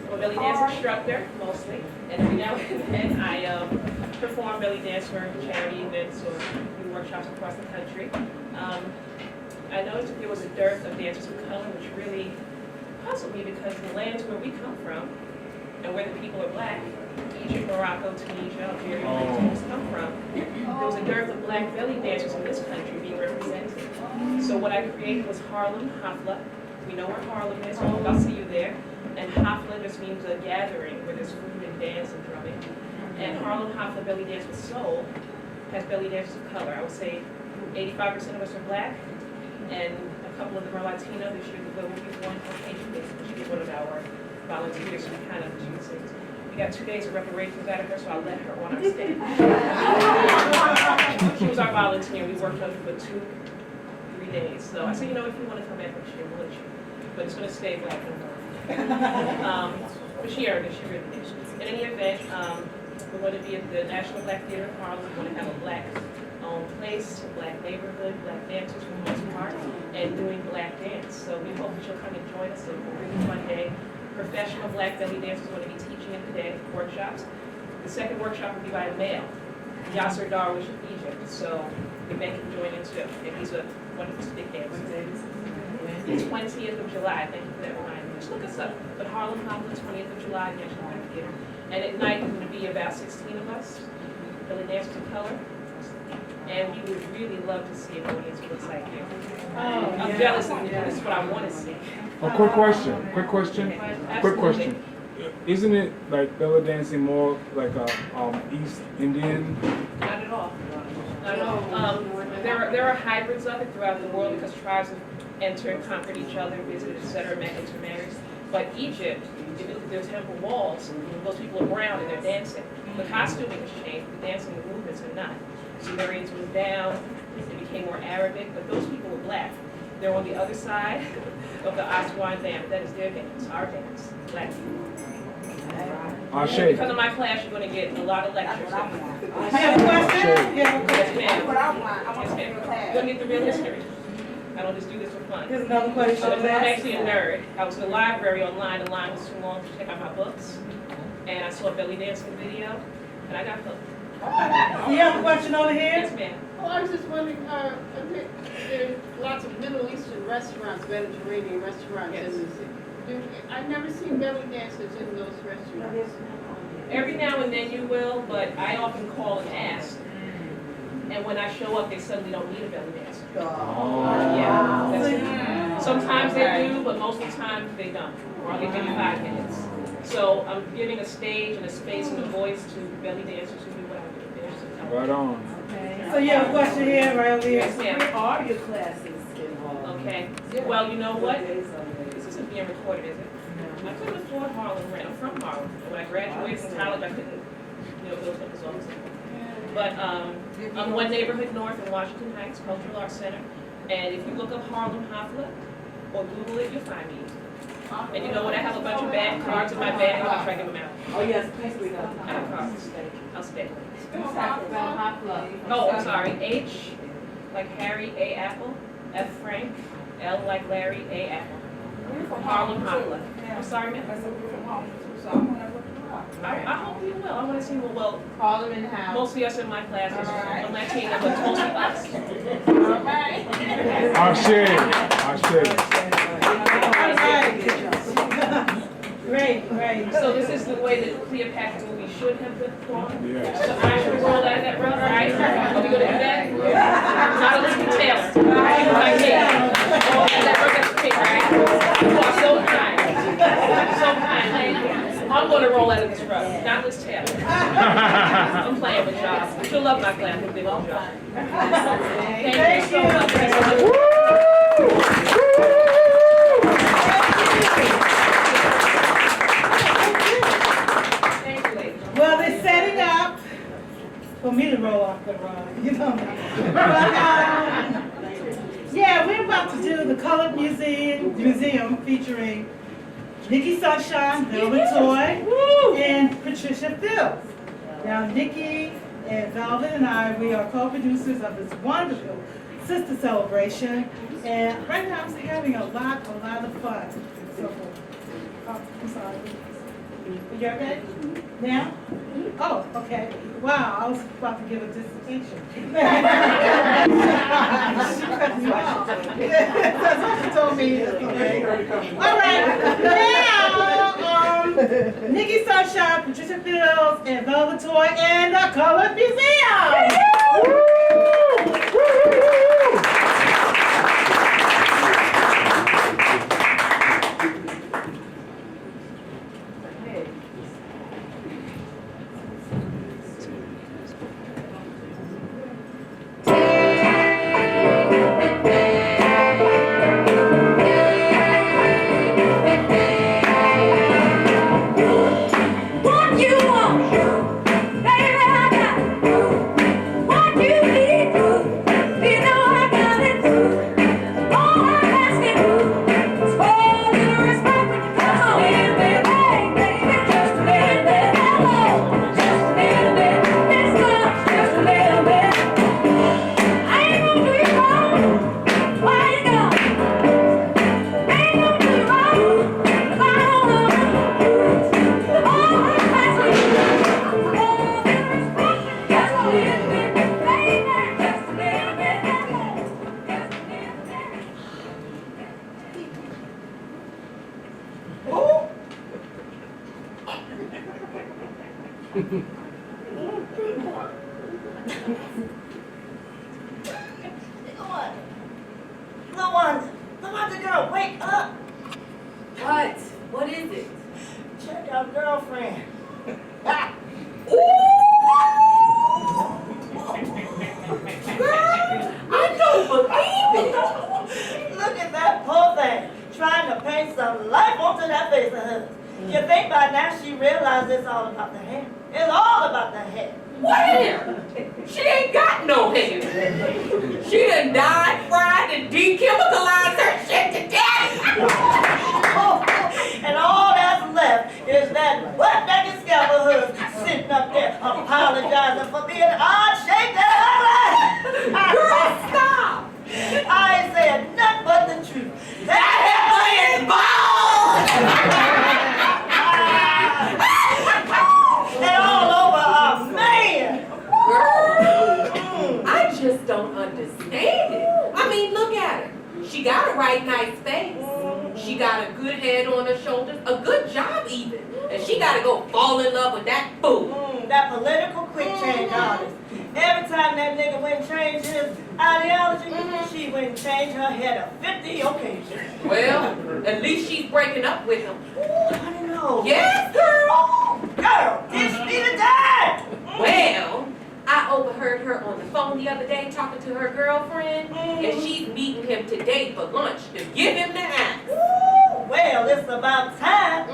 I'm a belly dance instructor mostly, and every now and then I perform belly dance for charity events or do workshops across the country. I noticed that there was a dearth of dancers of color, which really puzzled me because the lands where we come from and where the people are black, Egypt, Morocco, Tunisia, Algeria, where these folks come from, there was a dearth of black belly dancers in this country being represented. So what I created was Harlem Hafla. We know where Harlem is, I'll see you there. And Hafla just means a gathering where there's food and dance and drumming. And Harlem Hafla Belly Dance with Soul has belly dancers of color. I would say 85% of us are black, and a couple of them are Latino. This year there will be one Caucasian lady. She was one of our volunteers, so we kind of, she was, we got 2 days of reparations out of her, so I let her on our stage. She was our volunteer. We worked on her for 2-3 days. So I said, you know, if you want to come back next year, we'll let you. But it's going to stay black and white. But she earned it. She really did. In any event, we're going to be at the National Black Theater in Harlem. We're going to have a black-owned place, a black neighborhood, black dancers for the most part, and doing black dance. So we hope that you'll come and join us. It's a really fun day. Professional black belly dancers are going to be teaching it today, workshops. The second workshop will be by a male, Yasser Darwish of Egypt. So the men can join in too. And he's a wonderful stick dancer. The 20th of July, thank you for that reminder. Just look us up. But Harlem Hafla, 20th of July, National Black Theater. And at night, there's going to be about 16 of us, belly dancers of color. And we would really love to see an audience who looks like you. I'm jealous of you. This is what I want to see. A quick question. Quick question. Absolutely. Quick question. Isn't it like belly dancing more like a East Indian? Not at all. Not at all. There are hybrids of it throughout the world because tribes have entered, conquered each other, visited, etc., intermarried. But Egypt, if you look at their temple walls, those people are brown and they're dancing. The costuming has changed, the dancing movements are not. Sumerians moved down, it became more Arabic, but those people were black. They're on the other side of the Aswan Dam. That is their dance, our dance, black people. Because of my class, you're going to get a lot of lectures. I have a question. Yes, ma'am. Yes, ma'am. You're going to get the real history. I don't just do this for fun. Here's another question. I'm actually a nerd. I was in the library online. The line was too long to check out my books. And I saw a belly dancing video, and I got hooked. You have a question over here? Yes, ma'am. Oh, I was just wondering, there's lots of Middle Eastern restaurants, Mediterranean restaurants Yes. in the city. I've never seen belly dancers in those restaurants. Every now and then you will, but I often call and ask. And when I show up, they suddenly don't need a belly dancer. Yeah, that's it. Sometimes they do, but most of the time they don't. Or I'll give maybe 5 minutes. So I'm giving a stage and a space and a voice to belly dancers who do what I do. Right on. So you have a question here, right over here? Yes, ma'am. Where are your classes involved? Okay. Well, you know what? This isn't being recorded, is it? I couldn't afford Harlem rent. I'm from Harlem. When I graduated from college, I couldn't, build up this office. But I'm one neighborhood north in Washington Heights, Cultural Arts Center. And if you look up Harlem Hafla or Google it, you'll find me. And you know what? I have a bunch of bad cards in my bag. I'll try to give them out. Oh, yes, please read up. I have cards. I'll stay. Hafla. Oh, I'm sorry. H like Harry, A apple. F Frank. L like Larry, A apple. Harlem Hafla. I'm sorry, ma'am. I hope you will. I want to see who will. Harlem and House. Mostly us in my classes. I'm Latina, but mostly us. All right. Great. So this is the way that Cleopatra movie should have been performed. Yes. So I should roll out of that road, right? Are we going to do that? Not Elizabeth Taylor. Like me. Oh, that road got to pick, right? You are so kind. So kind. Thank you. I'm going to roll out of this road, not Liz Taylor. I'm playing with y'all. But you'll love my class if they love y'all. Thank you so much. Well, they're setting up for me to roll off the road, But, yeah, we're about to do the Colored Museum featuring Nikki Sunshine, Velvet Toy, and Patricia Phillips. Now, Nikki And Velvet and I, we are co-producers of this wonderful Sister Celebration. And right now I'm having a lot of fun. So, I'm sorry. You ready? Now? Oh, okay. Wow, I was about to give a dissertation. That's what she told me. Okay. All right. Now, Nikki Sunshine, Patricia Fields, and Velvet Toy, and the Colored Museum. What you want, baby, I got it. What you need, you know I got it. All I'm asking is for a little respect when you come on in, baby, baby, just a little bit. Hello, just a little bit. This love, just a little bit. I ain't gonna do you wrong. Why you go? I ain't gonna do you wrong. 'Cause I don't know. No wonder, girl, wake up. What? What is it? Check out girlfriend. I don't believe it. Look at that poor thing, trying to paint some life onto that face of hers. You think by now she realizes it's all about the hair. It's all about the hair. What hair? She ain't got no hair. She done dyed, fried, and dechemicalized her shit to death. And all that's left is that butt-naked scalp of hers sitting up there apologizing for being odd-shaped and ugly. Girl, stop. I ain't saying nothing but the truth. That heifer is bald. And all over a man. Girl, I just don't understand it. I mean, look at her. She got a right nice face. She got a good head on her shoulders, a good job even. And she gotta go fall in love with that fool. That political quick change artist. Every time that nigga went and changed his ideology, she went and changed her head of 50 occasions. Well, at least she's breaking up with him. I don't know. Yes, girl. Girl, teach me the time. Well, I overheard her on the phone the other day talking to her girlfriend, and she's meeting him today for lunch to give him the axe. Well, it's about time.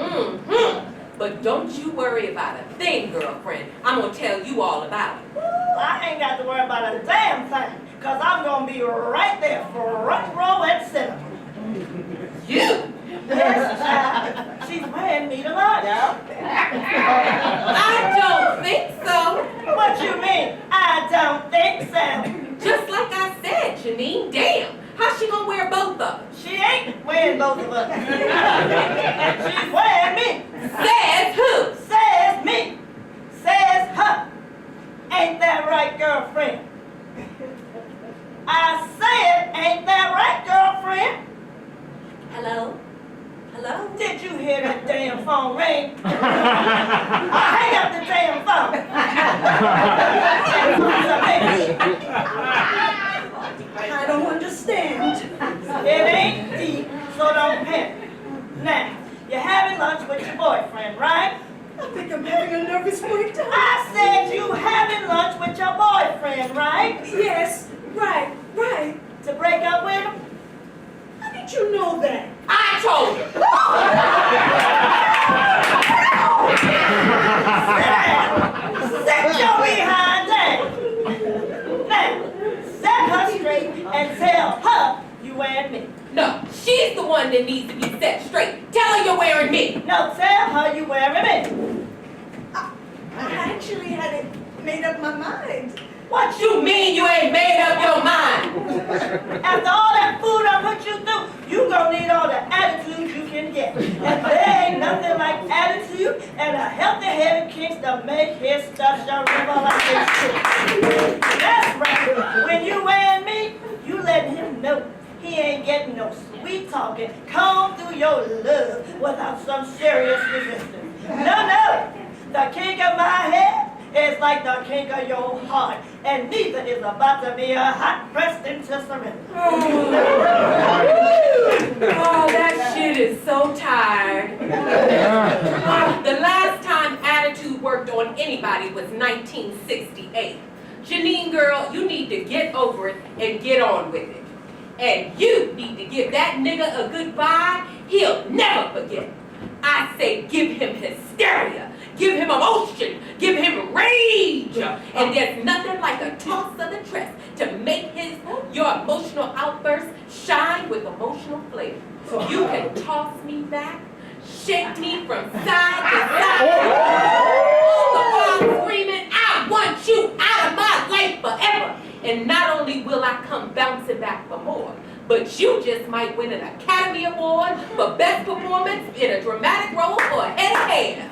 But don't you worry about a thing, girlfriend. I'm gonna tell you all about it. I ain't got to worry about a damn thing, because I'm going to be right there, front row and center. You? Yes, child. She's wearing me to lunch. I don't think so. What you mean? I don't think so. Just like I said, Janine, damn. How's she gonna wear both of them? She ain't wearing both of us. She's wearing me. Says who? Says me. Says her. Ain't that right, girlfriend? I said, ain't that right, girlfriend? Hello? Hello? Did you hear that damn phone ring? Hang up the damn phone. I don't understand. It ain't deep, so don't panic. Now, you're having lunch with your boyfriend, right? I think I'm having a nervous breakdown. I said you having lunch with your boyfriend, right? Yes, right. To break up with him? How did you know that? I told her. Set your behind down. Now, set her straight and tell her you and me. No, she's the one that needs to be set straight. Tell her you're wearing me. No, tell her you wearing me. I actually had it made up my mind. What you mean you ain't made up your mind? After all that food I put you through, you gonna need all the attitude you can get. And there ain't nothing like attitude and a healthy head of kings to make his stuff shall river like this shit. That's right. When you wearing me, you letting him know he ain't getting no sweet talking come through your love without some serious resistance. No. The kink of my head is like the kink of your heart, and neither is about to be a hot pressed into surrender. Oh, that shit is so tired. The last time attitude worked on anybody was 1968. Janine, girl, you need to get over it and get on with it. And you need to give that nigga a goodbye he'll never forget. I say give him hysteria, give him emotion, give him rage. And there's nothing like a toss of the dress to make your emotional outburst shine with emotional flavor. You can toss me back, shake me from side to side, all the while screaming, I want you out of my life forever. And not only will I come bouncing back for more, but you just might win an Academy Award for Best Performance in a Dramatic Role for a head of hair.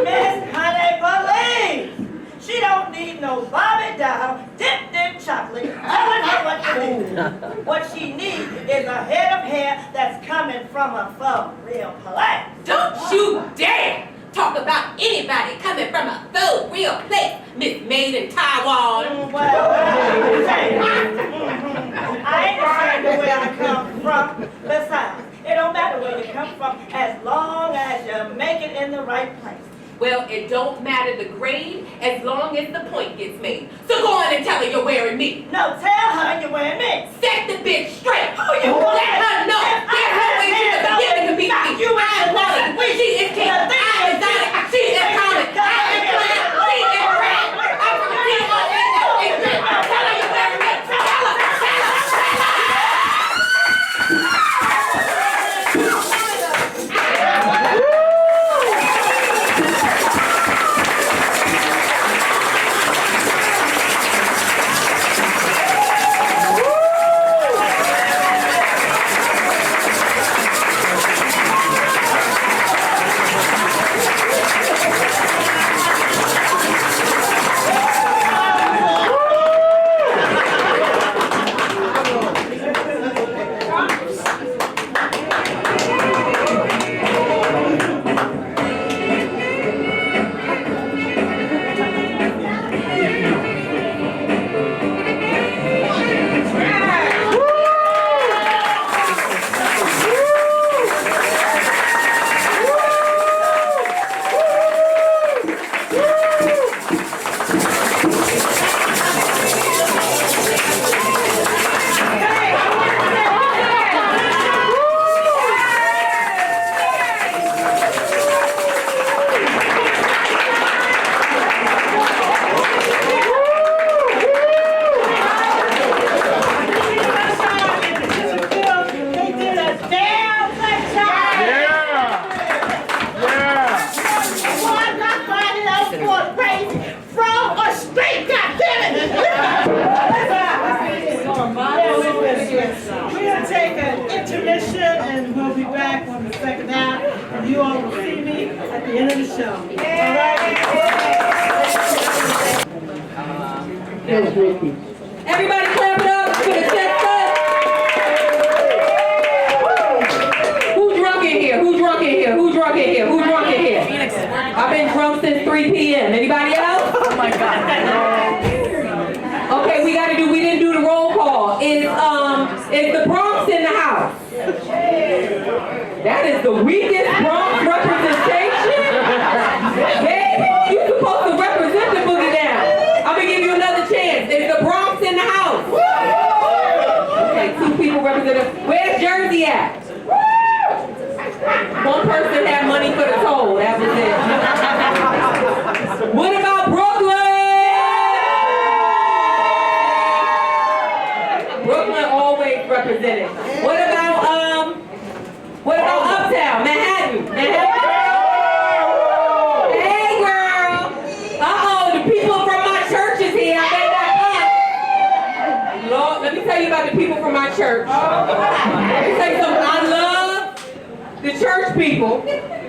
Miss Honey, please. She don't need no Bobby doll dipped in chocolate telling her what to do. What she needs is a head of hair that's coming from a for-real place. Don't you dare talk about anybody coming from a for-real place, Miss Made in Taiwan. I ain't ashamed of where I come from. Besides, it don't matter where you come from as long as you make it in the right place. Well, it don't matter the grade as long as the point gets made. So go on and tell her you're wearing me. No, tell her you're wearing me. Set the bitch straight. Who you want? Let her know. Get her way to the beginning to be me. You I am Wally. She is king. I am exotic. She is common. I am clan. She is red. I'm from T-O-N-S-A-G. Tell her you're wearing me. Tell her. We'll take an intermission and we'll be back on the second half. And you all will see me at the end of the show. All right? Everybody clap it up for the set cut. Who's drunk in here? Who's drunk in here? Who's drunk in here? Who's drunk in here? I've been drunk since 3 p.m. Anybody else? Oh my God. Okay, we didn't do the roll call. Is the Bronx in the house? That is the weakest Bronx representation. Baby, you're supposed to represent the boogie down. I'm gonna give you another chance. Is the Bronx in the house? Okay, 2 people represented. Where's Jersey at? 1 person had money for the toll. That was it. What about Brooklyn? Brooklyn always represented. What about Uptown, Manhattan? Hey girl. from my church. Let me tell you something, I love the church people,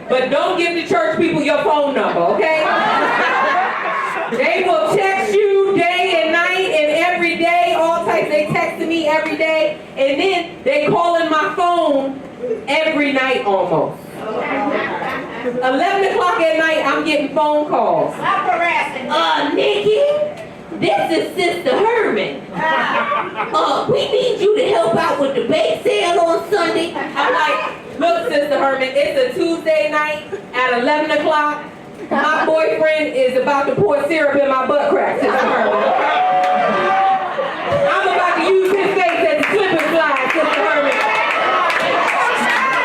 but don't give the church people your phone number, okay? They will text you day and night and every day, all types. They texting me every day, and then they calling my phone every night almost. 11 o'clock at night, I'm getting phone calls. Nikki, this is Sister Herman. We need you to help out with the bake sale on Sunday. I'm like, look, Sister Herman, it's a Tuesday night at 11 o'clock. My boyfriend is about to pour syrup in my butt crack, Sister Herman. I'm about to use his face as a slip and slide, Sister Herman.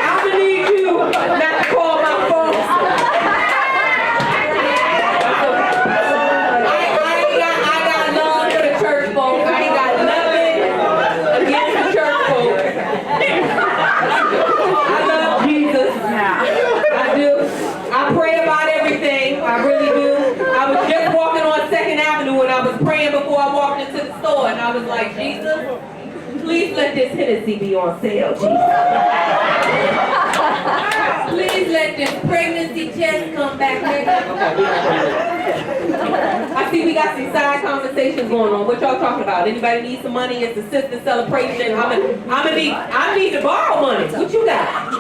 I'm gonna need you not to call my phone. I got love for the church folks. I ain't got nothing against the church folks. I love Jesus. I do. I pray about everything. I really do. I was just walking on 2nd Avenue and I was praying before I walked into the store, and I was like, Jesus, please let this Hennessy be on sale, Jesus. Please let this pregnancy test come back negative. I see we got some side conversations going on. What y'all talking about? Anybody need some money? It's a sister celebration. I need to borrow money. What you got?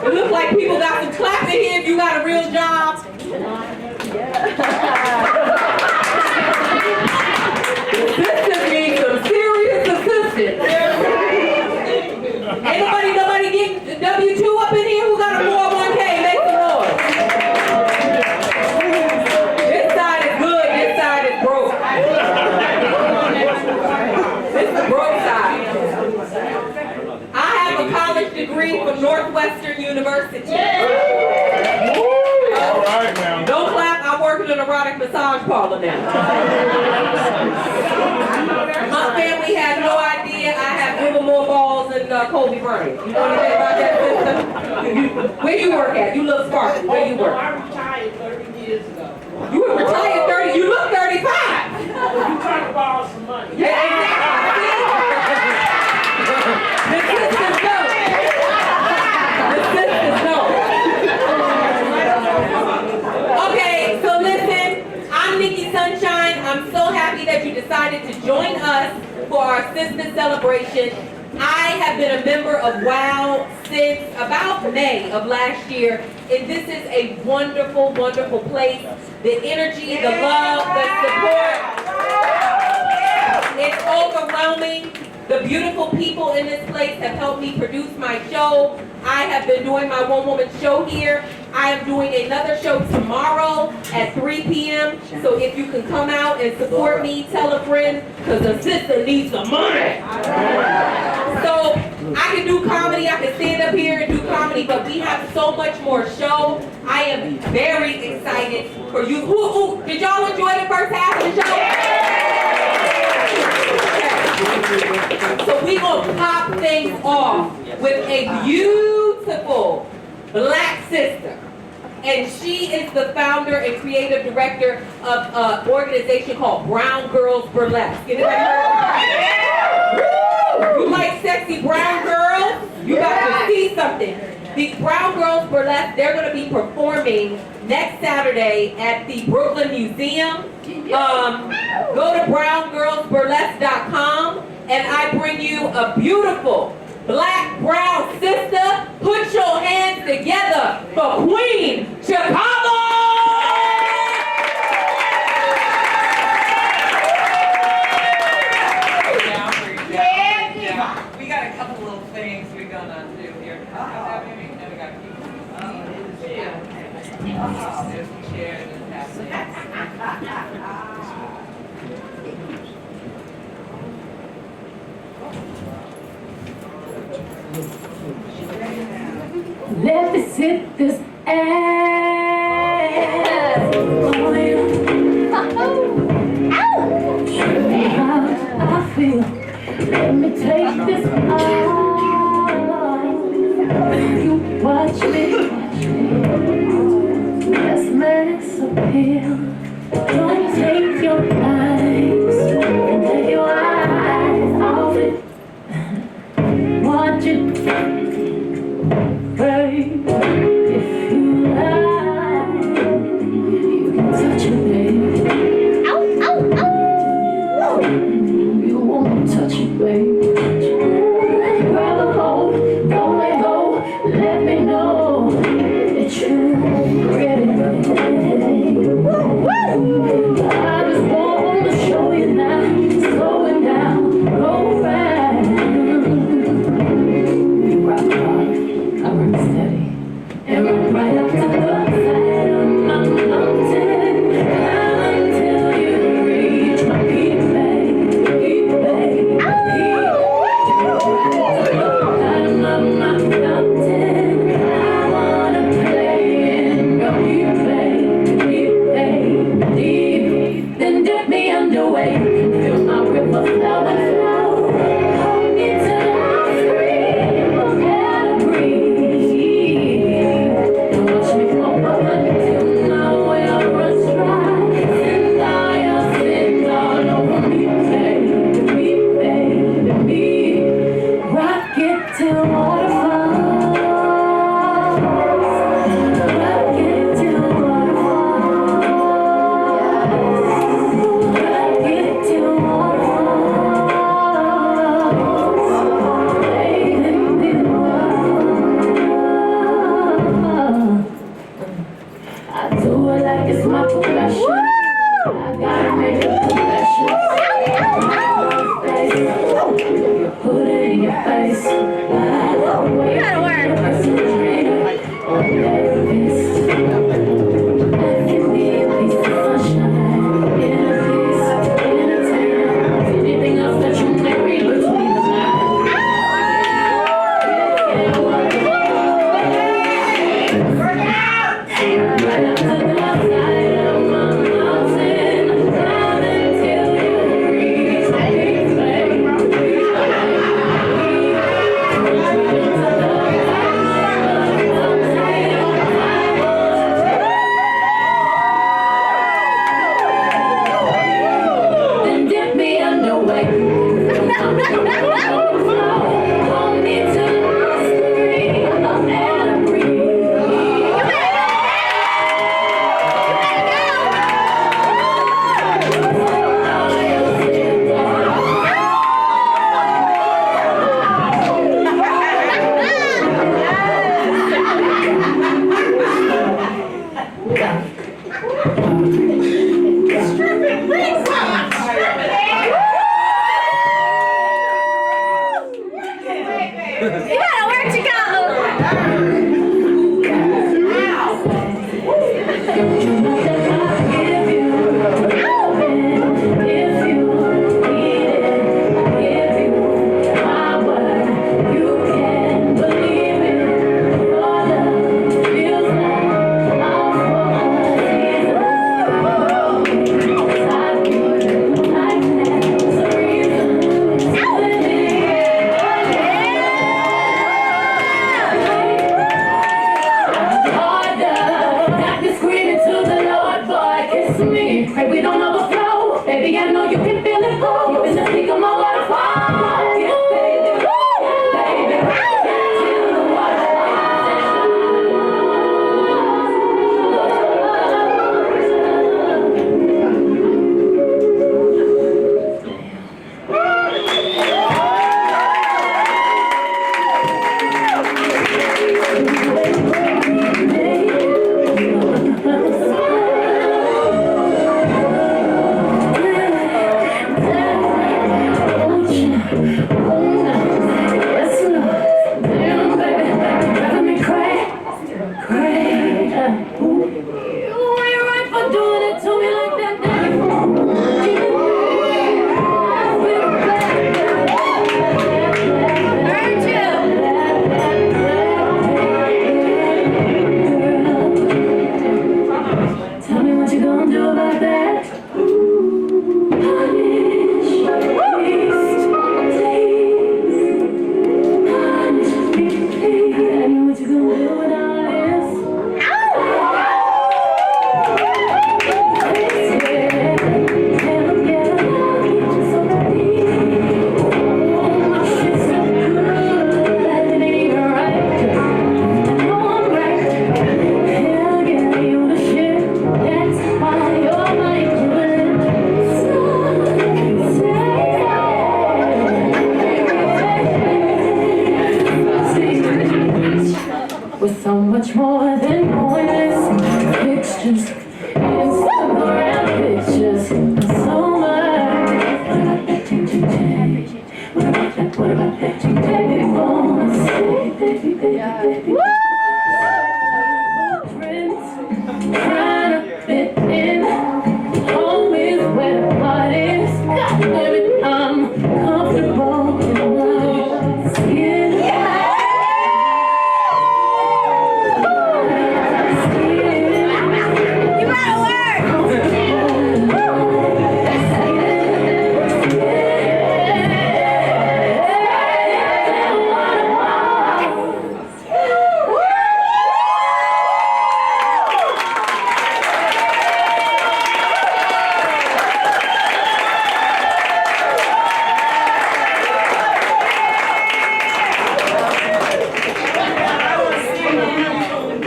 It looks like people got some clapping here if you got a real job. Sisters need some serious assistance. Ain't nobody getting W-2 up in here who got a 401k? Make some noise. This side is good, this side is broke. This is the broke side. I have a college degree from Northwestern University. All right now. Don't clap, I work in an erotic massage parlor now. My family had no idea I have Livermore balls and Kobe Bryant. You know anything about that, sister? Where you work at? You look sparkly. Where you work? I retired 30 years ago. You were retired 30, you look 35. You trying to borrow some money. Yeah, exactly. The sisters know. The sisters know. Okay, so listen, I'm Nikki Sunshine. I'm so happy that you decided to join us for our sister celebration. I have been a member of WOW since about May of last year, and this is a wonderful, wonderful place. The energy, the love, the support, it's overwhelming. The beautiful people in this place have helped me produce my show. I have been doing my one-woman show here. I am doing another show tomorrow at 3 p.m. So if you can come out and support me, tell a friend, because the sister needs some money. So I can do comedy, I can stand up here and do comedy, but we have so much more show. I am very excited for you. Did y'all enjoy the first half of the show? So we're going to pop things off with a beautiful black sister. And she is the founder and creative director of an organization called Brown Girls Burlesque. Anybody heard of it? You like sexy brown girls? You got to see something. The Brown Girls Burlesque, they're going to be performing next Saturday at the Brooklyn Museum. Go to browngirlsburlesque.com and I bring you a beautiful black brown sister. Put your hands together for Queen Chicago! Yeah. We got a couple little things we're gonna do here. We got there's a chair and Let me sit this ass on you. Show me how I feel. Let me take this off. You watch me. Yes, mass appeal. Don't take your eyes. And take your eyes off it. you, baby. Grab a hold, don't let go. Let me know that you're ready. I just wanna show you now, slow it down, go fast. You rock hard, I rock steady, and rock right up to the side of my mountain. Climb until you reach my peak, babe, peak, babe, peak. Right to the bottom of my mountain. I wanna play in your peak, babe, peak, babe, deep. Then dip me underway, feel my river flow and flow. Hold me till I scream, gotta breathe. And watch me flow up until my well runs dry. Send all over me, baby, me. Rock it till waterfalls. Rock it till waterfalls. Rock it till waterfalls. Baby, I do it like it's my profession. I gotta make a confession. Put it in your face. You gotta work. Personal trainer or therapist. I can be a piece of sunshine, inner peace, entertainer. Anything else that you may read between the lines. Right up to the side of my mountain. Climb until you reach my peak, babe. Then dip me underway. Hold me till I scream and breathe. You gotta work, Chicago. Pray we don't overflow. Baby, I know you can feel it flow. You've been the peak of my waterfall. Yeah, baby, baby, till the Tell me what you gonna do about that. Punish, feast, take. What about that? What about that? You take it home. Trying to fit in. Home is where the heart is. God damn it, I'm comfortable in my skin. You better work.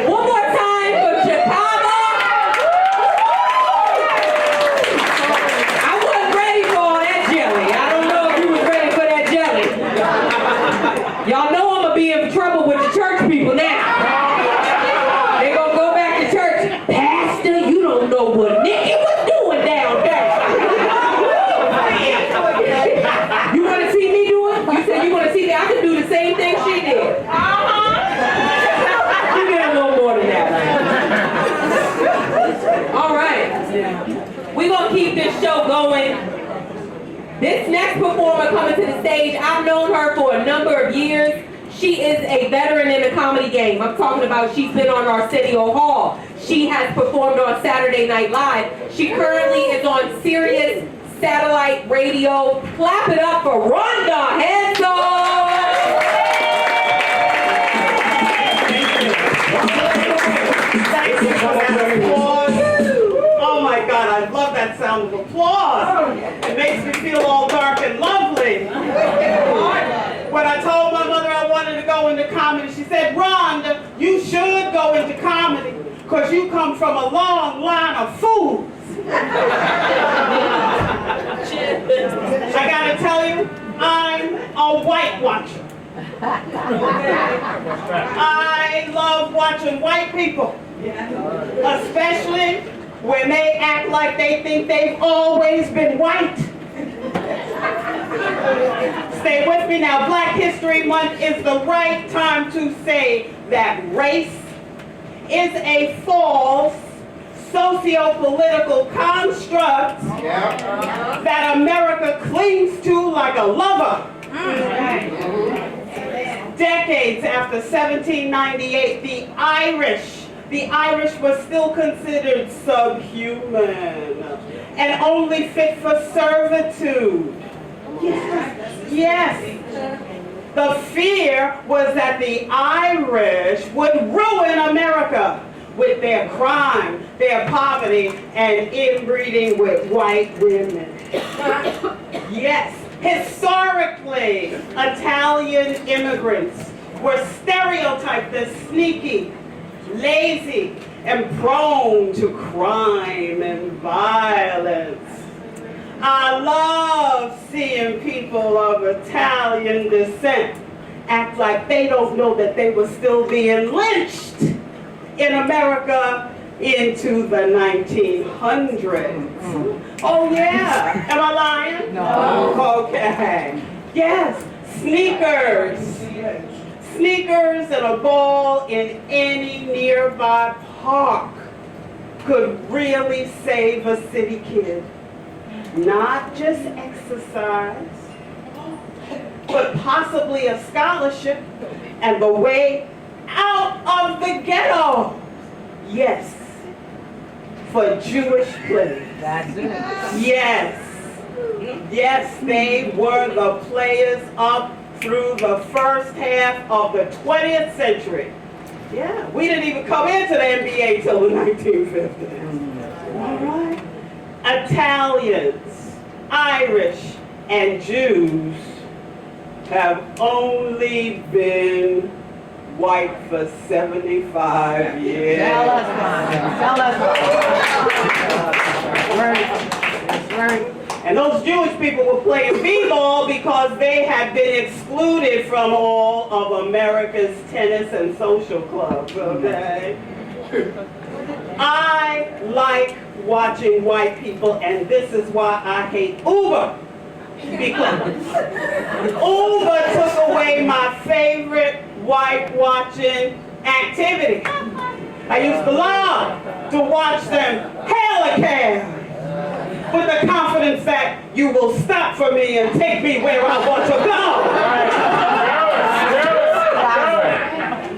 One more time for Chicago. I wasn't ready for all that jelly. I don't know if you was ready for that jelly. Y'all know I'm gonna be in trouble with the church people now. They gonna go back to church. Pastor, you don't know what Nikki was doing down there. You wanna see me do it? You said you wanna see me? I can do the same thing she did. You get a little more than that. All right. We're going to keep this show going. This next performer coming to the stage, I've known her for a number of years. She is a veteran in the comedy game. I'm talking about she's been on Arsenio Hall. She has performed on Saturday Night Live. She currently is on Sirius Satellite Radio. Clap it up for Rhonda Henson! Thank you for that applause. Oh my God, I love that sound of applause. It makes me feel all dark and lovely. When I told my mother I wanted to go into comedy, she said, Rhonda, you should go into comedy because you come from a long line of fools. I gotta tell you, I'm a white watcher. I love watching white people, especially when they act like they think they've always been white. Stay with me now. Black History Month is the right time to say that race is a false socio-political construct that America clings to like a lover. Decades after 1798, the Irish was still considered subhuman and only fit for servitude. Yes. The fear was that the Irish would ruin America with their crime, their poverty, and inbreeding with white women. Yes. Historically, Italian immigrants were stereotyped as sneaky, lazy, and prone to crime and violence. I love seeing people of Italian descent act like they don't know that they were still being lynched in America into the 1900s. Oh yeah, am I lying? No. Okay. Yes, sneakers. Sneakers and a ball in any nearby park could really save a city kid. Not just exercise, but possibly a scholarship and the way out of the ghetto. Yes, for Jewish players. That's it. Yes. Yes, they were the players up through the first half of the 20th century. Yeah, we didn't even come into the NBA till the 1950s. All right. Italians, Irish, and Jews have only been white for 75 years. Tell us And those Jewish people were playing b-ball because they had been excluded from all of America's tennis and social clubs, okay? I like watching white people, and this is why I hate Uber. because Uber took away my favorite wife watching activity. I used to love to watch them hail a cab with the confidence that you will stop for me and take me where I want to go.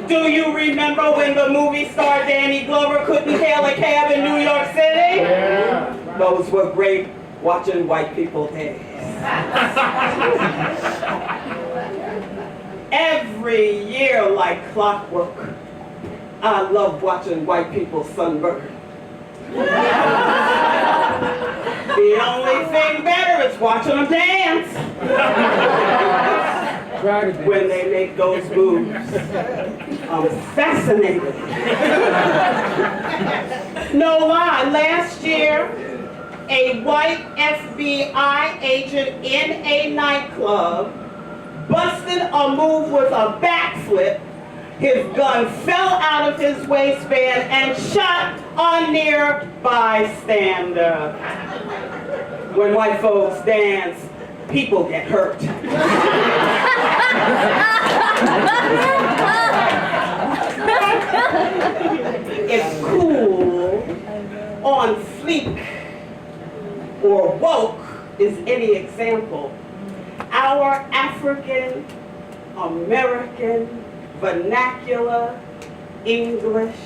Do you remember when the movie star Danny Glover couldn't hail a cab in New York City? Yeah. Those were great watching white people days. Every year like clockwork, I love watching white people sunburn. The only thing better is watching them dance. When they make those moves, I'm fascinated. No lie, last year, a white FBI agent in a nightclub busted a move with a backflip. His gun fell out of his waistband and shot a near bystander. When white folks dance, people get hurt. If cool, on fleek, or woke is any example, our African American vernacular English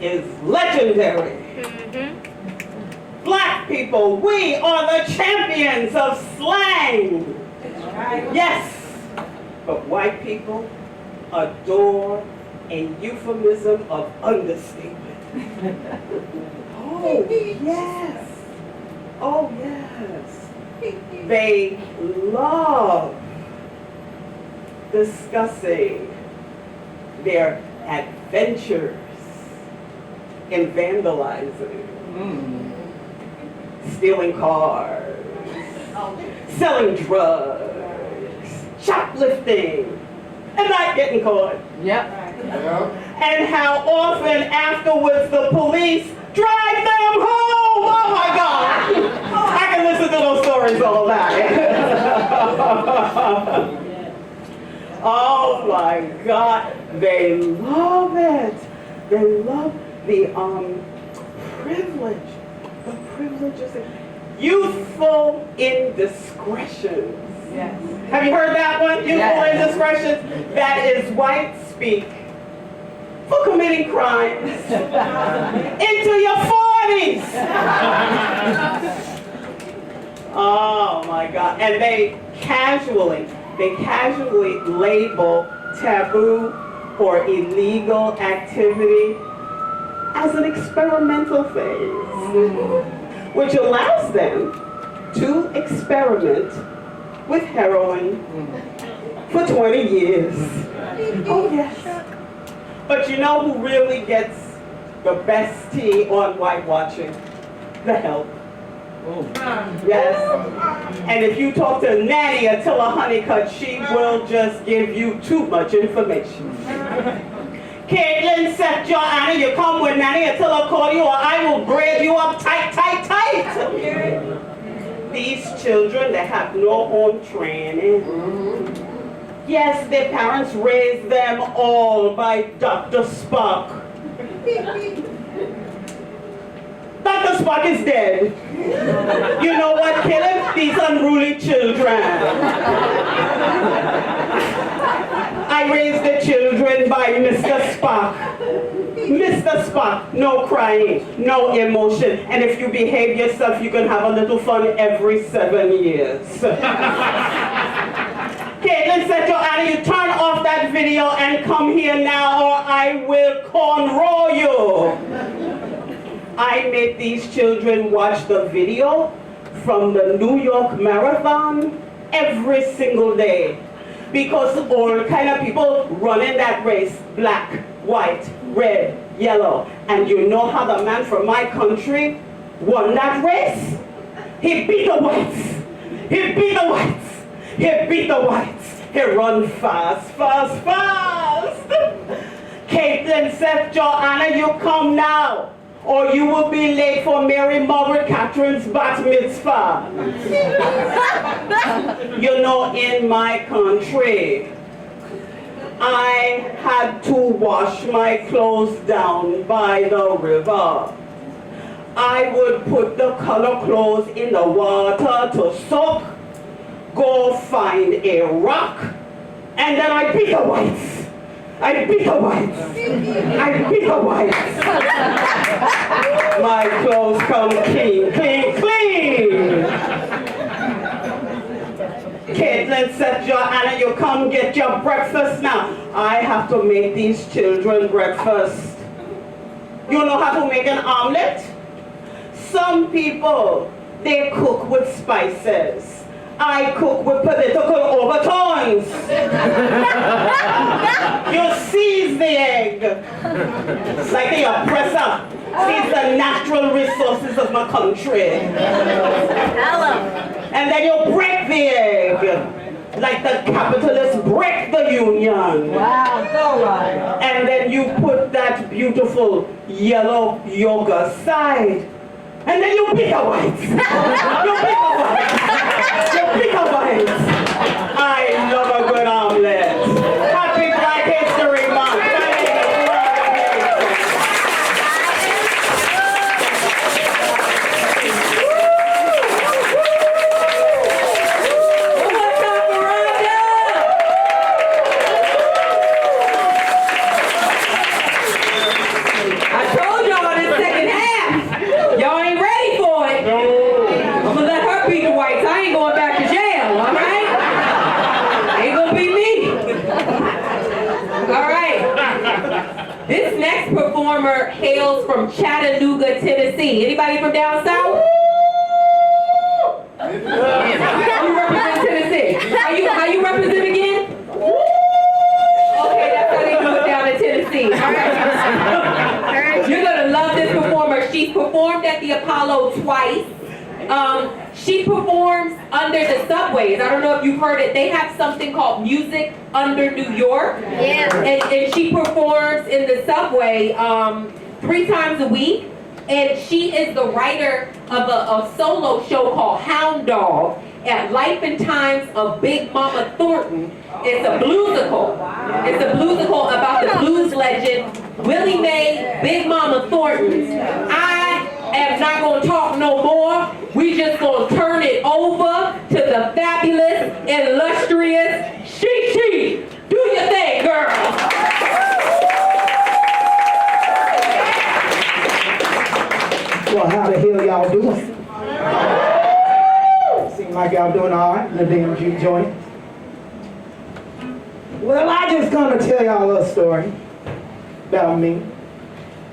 is legendary. Black people, we are the champions of slang. Yes, but white people adore a euphemism of understatement. Oh, yes. Oh, yes. They love discussing their adventures in vandalizing, stealing cars, selling drugs, shoplifting, and not getting caught. Yep. And how often afterwards the police drive them home. Oh my God. I can listen to those stories all night. Oh my God. They love it. They love the privilege. The privileges. Youthful indiscretions. Yes. Have you heard that one? Youthful Yes. indiscretions? That is white speak for committing crimes into your 40s. Oh my God. And they casually label taboo or illegal activity as an experimental phase, which allows them to experiment with heroin for 20 years. Oh yes. But you know who really gets the best tea on whitewashing? The help. Yes. And if you talk to Nanny Attila Honeycutt, she will just give you too much information. Caitlin, Seth, Joanna, you come with Nanny Attila call you or I will braid you up tight, tight, tight. These children that have no home training. Yes, their parents raised them all by Dr. Spock. Dr. Spock is dead. You know what killed him? These unruly children. I raised the children by Mr. Spock. Mr. Spock, no crying, no emotion, and if you behave yourself, you can have a little fun every 7 years. Caitlin said, Joanna, you turn off that video and come here now or I will cornrow you. I made these children watch the video from the New York Marathon every single day because all kind of people running that race, black, white, red, yellow. And you know how the man from my country won that race? He beat the whites. He beat the whites. He beat the whites. He run fast, fast, fast. Caitlin said, Joanna, you come now, or you will be late for Mary Margaret Catherine's bat mitzvah. You know, in my country, I had to wash my clothes down by the river. I would put the color clothes in the water to soak, go find a rock, and then I beat the whites. I beat the whites. I beat the whites. My clothes come clean, clean, clean. Caitlin said, Joanna, you come get your breakfast now. I have to make these children breakfast. You know how to make an omelet? Some people, they cook with spices. I cook with political overtones. You seize the egg like the oppressor sees the natural resources of my country. And then you break the egg like the capitalists break the union. Wow, so right. And then you put that beautiful yellow yolk aside. And then you pick a white. You pick a white. You pick a white. I love a good omelet. Happy Black History Month. Performer hails from Chattanooga, Tennessee. Anybody from down south? You represent Tennessee. How you represent again? Okay, that's how they do it down in Tennessee. All right. You're gonna love this performer. She's performed at the Apollo twice. She performs under the subways. I don't know if you've heard it. They have something called Music Under New York. Yeah. And she performs in the subway 3 times a week. And she is the writer of a solo show called Hound Dog at Life and Times of Big Mama Thornton. It's a bluesical. It's a bluesical about the blues legend Willie Mae Big Mama Thornton. I am not going to talk no more. We just going to turn it over to the fabulous, illustrious She. Do your thing, girl. Well, how the hell y'all doing? Seem like y'all doing all right in the damn juke joint. Well, I just come to tell y'all a story about me.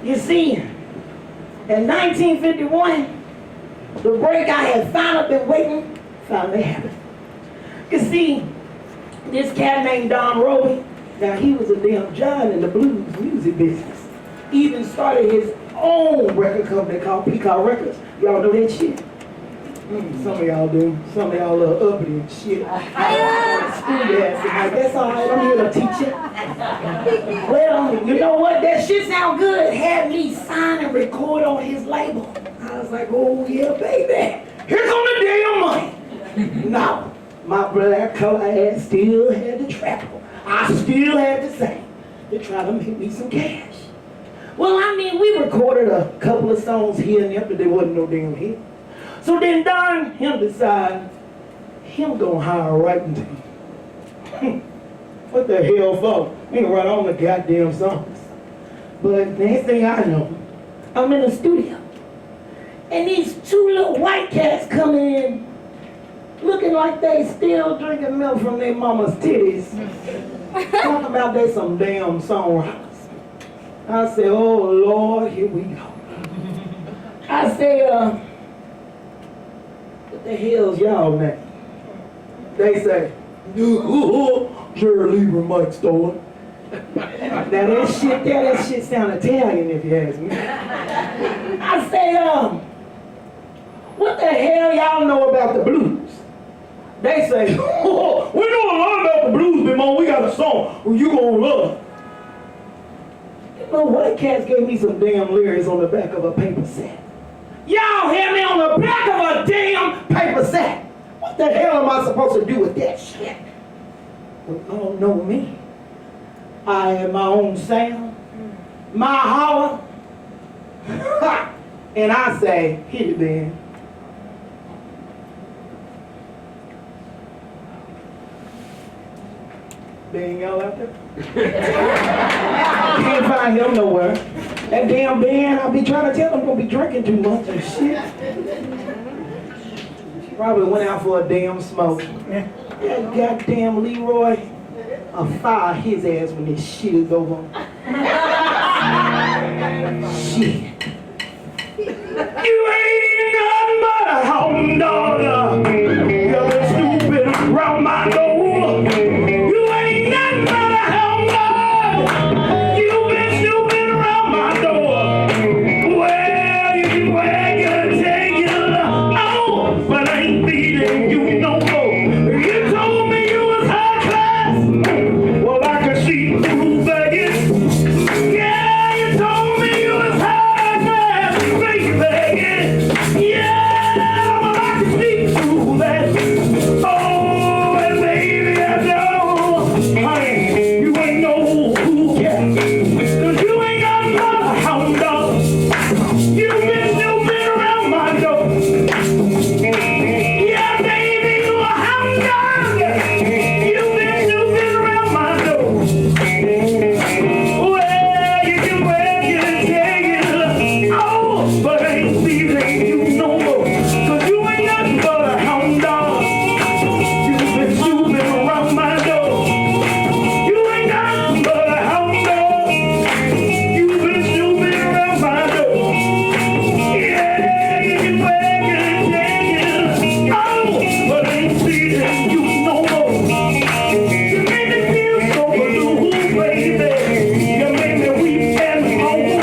You see, in 1951, the break I had finally been waiting finally happened. You see, this cat named Don Roby, now he was a damn giant in the blues music business. Even started his own record company called Peacock Records. Y'all know that shit? Some of y'all do. Some of y'all a little uppity and shit. That's all right, I'm here to teach you. Well, you know what? That shit sound good. Had me sign and record on his label. I was like, oh yeah, baby. Here come the damn money. No, my black color ass still had to travel. I still had to sing to try to make me some cash. Well, I mean, we recorded a couple of songs here and there, but there wasn't no damn hit. So then Don, him decide, him gonna hire a writing team. What the hell for? We can write all the goddamn songs. But next thing I know, I'm in the studio. And these 2 little white cats come in, looking like they still drinking milk from their mama's titties. Talking about they some damn songwriters. I say, oh Lord, here we go. I say, what the hell's y'all name? They say, Jerry Lieber, Mike Stoller. Now that shit sound Italian if you ask me. I say, what the hell y'all know about the blues? They say, oh, we know a lot about the blues, Big Mom. We got a song you gonna love. Little white cats gave me some damn lyrics on the back of a paper sack. Y'all hear me, on the back of a damn paper sack. What the hell am I supposed to do with that shit? Well, y'all know me. I am my own sound, my holler, and I say, hit it, man. Ben, y'all out there? Can't find him nowhere. That damn Ben, I'll be trying to tell him gonna be drinking too much and shit. Probably went out for a damn smoke. That goddamn Leroy, I'll fire his ass when this shit is over. Shit. You ain't nothing but a home daughter. You're stupid around my door. You ain't nothing but a home daughter. You've been stupid around my door. Well, you can wag your tail. Oh, but I ain't beating you no more. You told me you was high class. Well, I can see through Vegas. Yeah, you told me you was high class, baby. Yeah, well, I can see through that. Oh, and baby, I know, honey, you ain't no cool cat. 'Cause you ain't got not a hound dog. You've been snooping around my door. Yeah, baby, you a hound dog. You've been snooping around my door. Well, you can wag your tail. Oh, but I ain't feeling you no more. 'Cause you ain't nothing but a hound dog. You've been snooping around my door. You ain't nothing but a hound dog. You've been snooping around my door. Yeah, you can wag your tail. Oh, but I ain't feeling you no more. You made me feel so blue, baby. You made me weep and moan.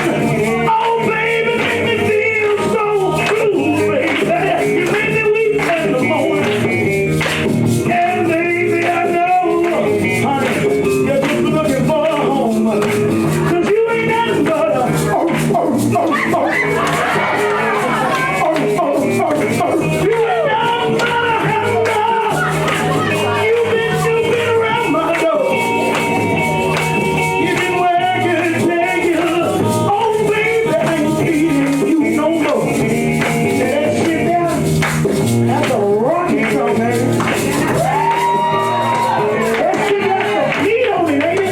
Oh, baby, make me feel so blue, baby. You made me weep and moan. And baby, I know, honey, you're just looking for a home. 'Cause you ain't nothing but a You ain't nothing but a hound dog. You've been snooping around my door. You can wag your tail. Oh, baby, I ain't feeling you no more. That shit there, that's a rocket song, man. That shit got some heat on it, ain't it?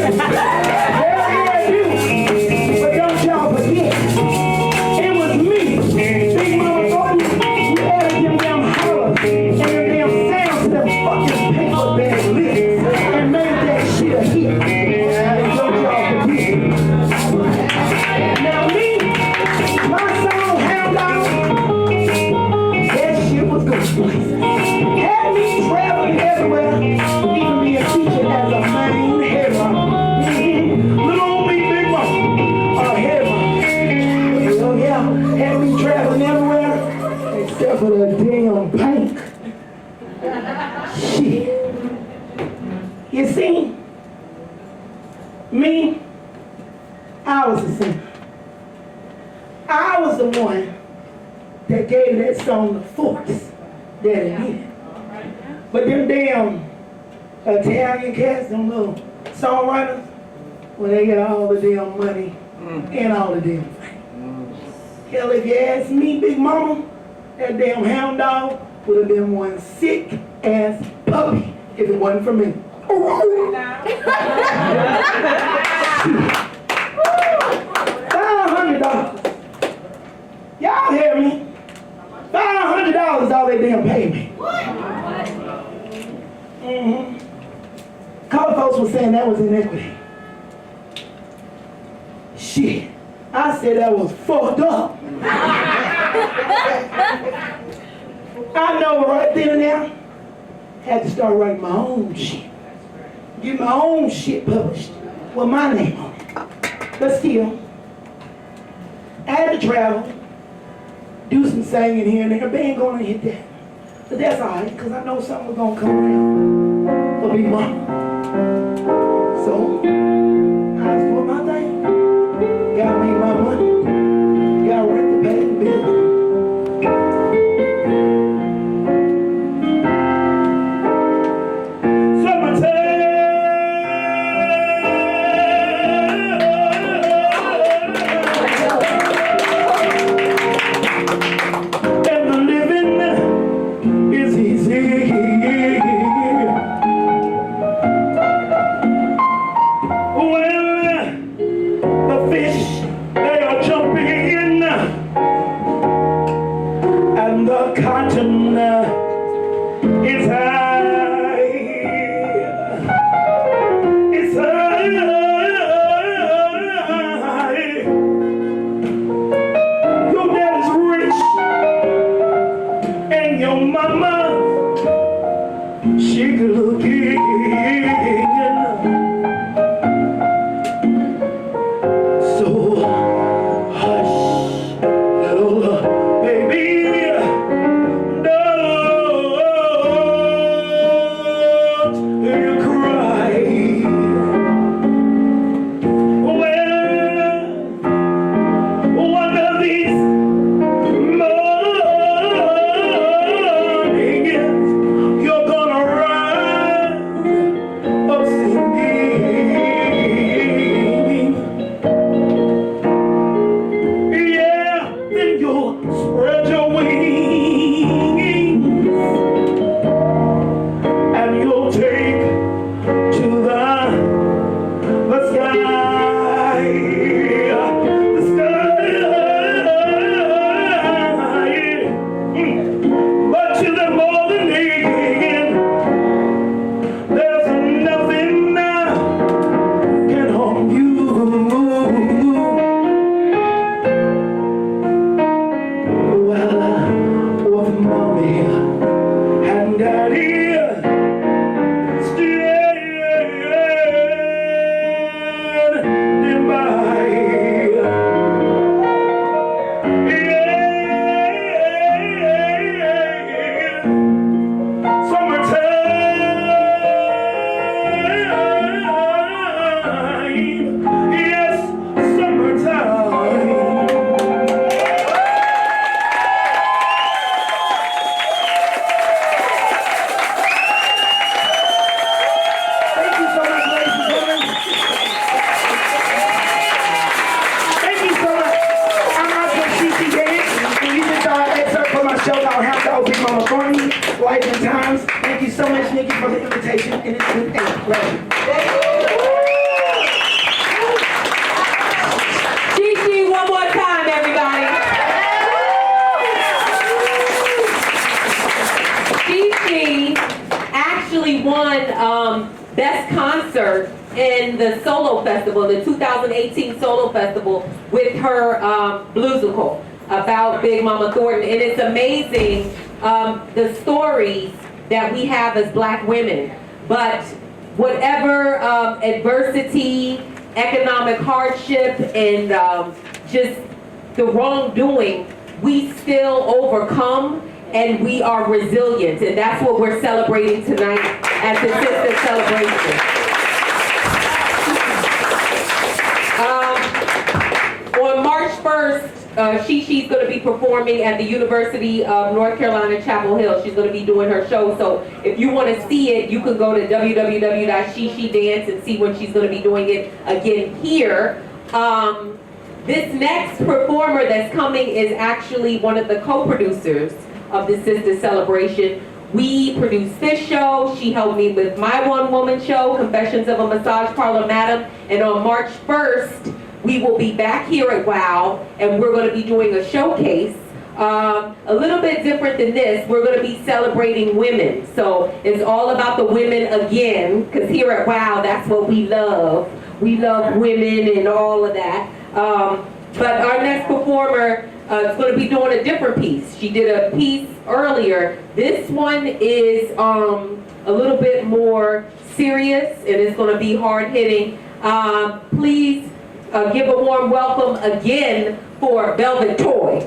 Hell yeah, it do. But don't y'all forget, it was me, Big Mama Thornton, who added them damn hollers and them damn sounds to them fucking paper bag lyrics and made that shit a hit. And don't y'all forget. Now me, my song Hound Dog, that shit was good. Had me traveling everywhere, even me a teacher as a main hero. Little old me, Big Mama, a hero. Oh yeah, had me traveling everywhere, except for the damn bank. Shit. You see, me, I was the singer. I was the one that gave that song the force that it needed. But them damn Italian cats, them little songwriters, well, they get all the damn money and all the damn fame. Hell, if you ask me, Big Mama, that damn hound dog would have been one sick ass puppy if it wasn't for me. $500. Y'all hear me? $500 all they damn pay me. Color folks were saying that was inequity. Shit, I said that was fucked up. I know right then and there, had to start writing my own shit. Get my own shit published with my name on it. But still, I had to travel, do some singing here and there. Band gonna hit that. But that's all right, because I know something was gonna come around for Big Mama. So, I was doing my thing. Nikki, for the invitation, and it's been a pleasure. Gigi, one more time, everybody. Gigi actually won Best Concert in the Solo Festival, the 2018 Solo Festival, with her bluesical about Big Mama Thornton. And it's amazing the stories that we have as Black women. But whatever adversity, economic hardship, and just the wrongdoing, we still overcome and we are resilient. And that's what we're celebrating tonight at the Sister Celebration. On March 1st, She's going to be performing at the University of North Carolina, Chapel Hill. She's going to be doing her show. So if you want to see it, you can go to www.shedance and see when she's going to be doing it again here. This next performer that's coming is actually one of the co-producers of the Sister Celebration. We produced this show. She helped me with my one-woman show, Confessions of a Massage Parlor Madam. And on March 1st, we will be back here at WOW, and we're going to be doing a showcase. A little bit different than this. We're going to be celebrating women. So it's all about the women again, because here at WOW, that's what we love. We love women and all of that. But our next performer is going to be doing a different piece. She did a piece earlier. This one is a little bit more serious, and it's going to be hard-hitting. Please give a warm welcome again for Velvet Toy.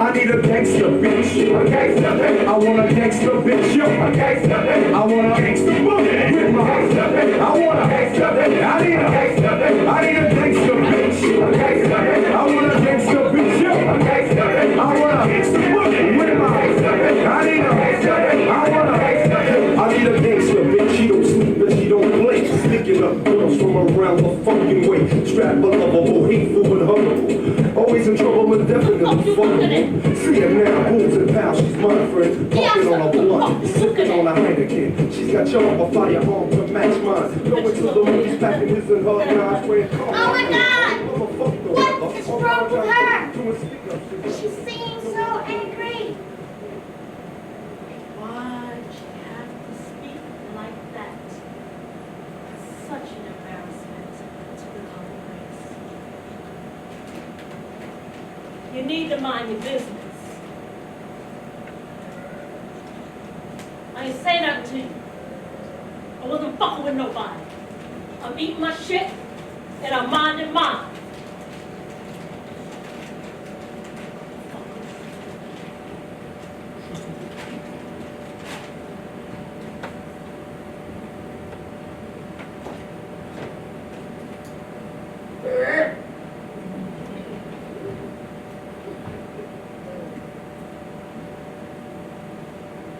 I need a gangster bitch. A gangster bitch. I want a gangster bitch. Yo. A gangster bitch. I want a gangster bitch. With my gangster bitch. I want a gangster bitch. I need a gangster bitch. I need a gangster bitch. A gangster bitch. I want a gangster bitch. Yo. A gangster bitch. I want a gangster bitch. With my gangster bitch. I need a gangster bitch. I want a gangster bitch. I need a gangster bitch. She don't sleep and she don't play. Sticking up girls from around the fucking way. Strapped but lovable, hateful but huggable. Always in trouble but definitely fuckable. See her now, booms and pounds, she's my friend. Talking on a blunt, sipping on a Heineken. She's got your up a firearm to match mine. Going to the movies, packing his and her guys wearing cars. Oh my God! What is wrong with her? She seems so angry. Why'd she have to speak like that? Such an embarrassment to the common race. You need to mind your business. I ain't say nothing to you. I wasn't fucking with nobody. I'm eating my shit and I'm minding mine.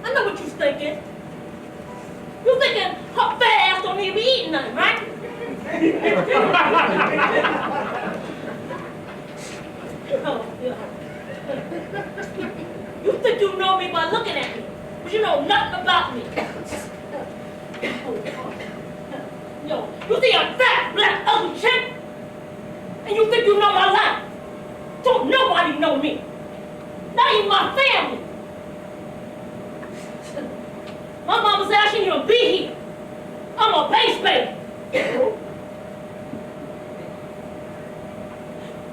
I know what you're thinking. You're thinking her fat ass don't need to be eating nothing, right? Oh, yeah. You think you know me by looking at me, but you know nothing about me. Yo, you see a fat, black, ugly chick, and you think you know my life. Don't nobody know me. Not even my family. My mama's asking you to be here. I'm a base baby.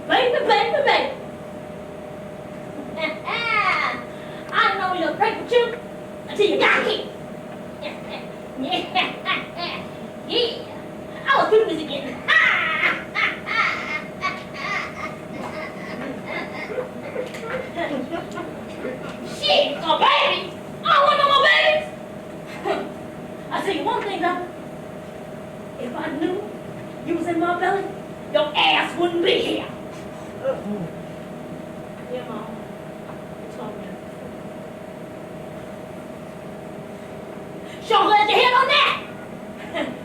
Baby, baby, baby. I know you'll break with you until you got here. Yeah. I was doing this again. Shit, a baby. I don't want no more babies. I tell you one thing, though. If I knew you was in my belly, Yeah, Mom. You told me. Sure glad you hit on that.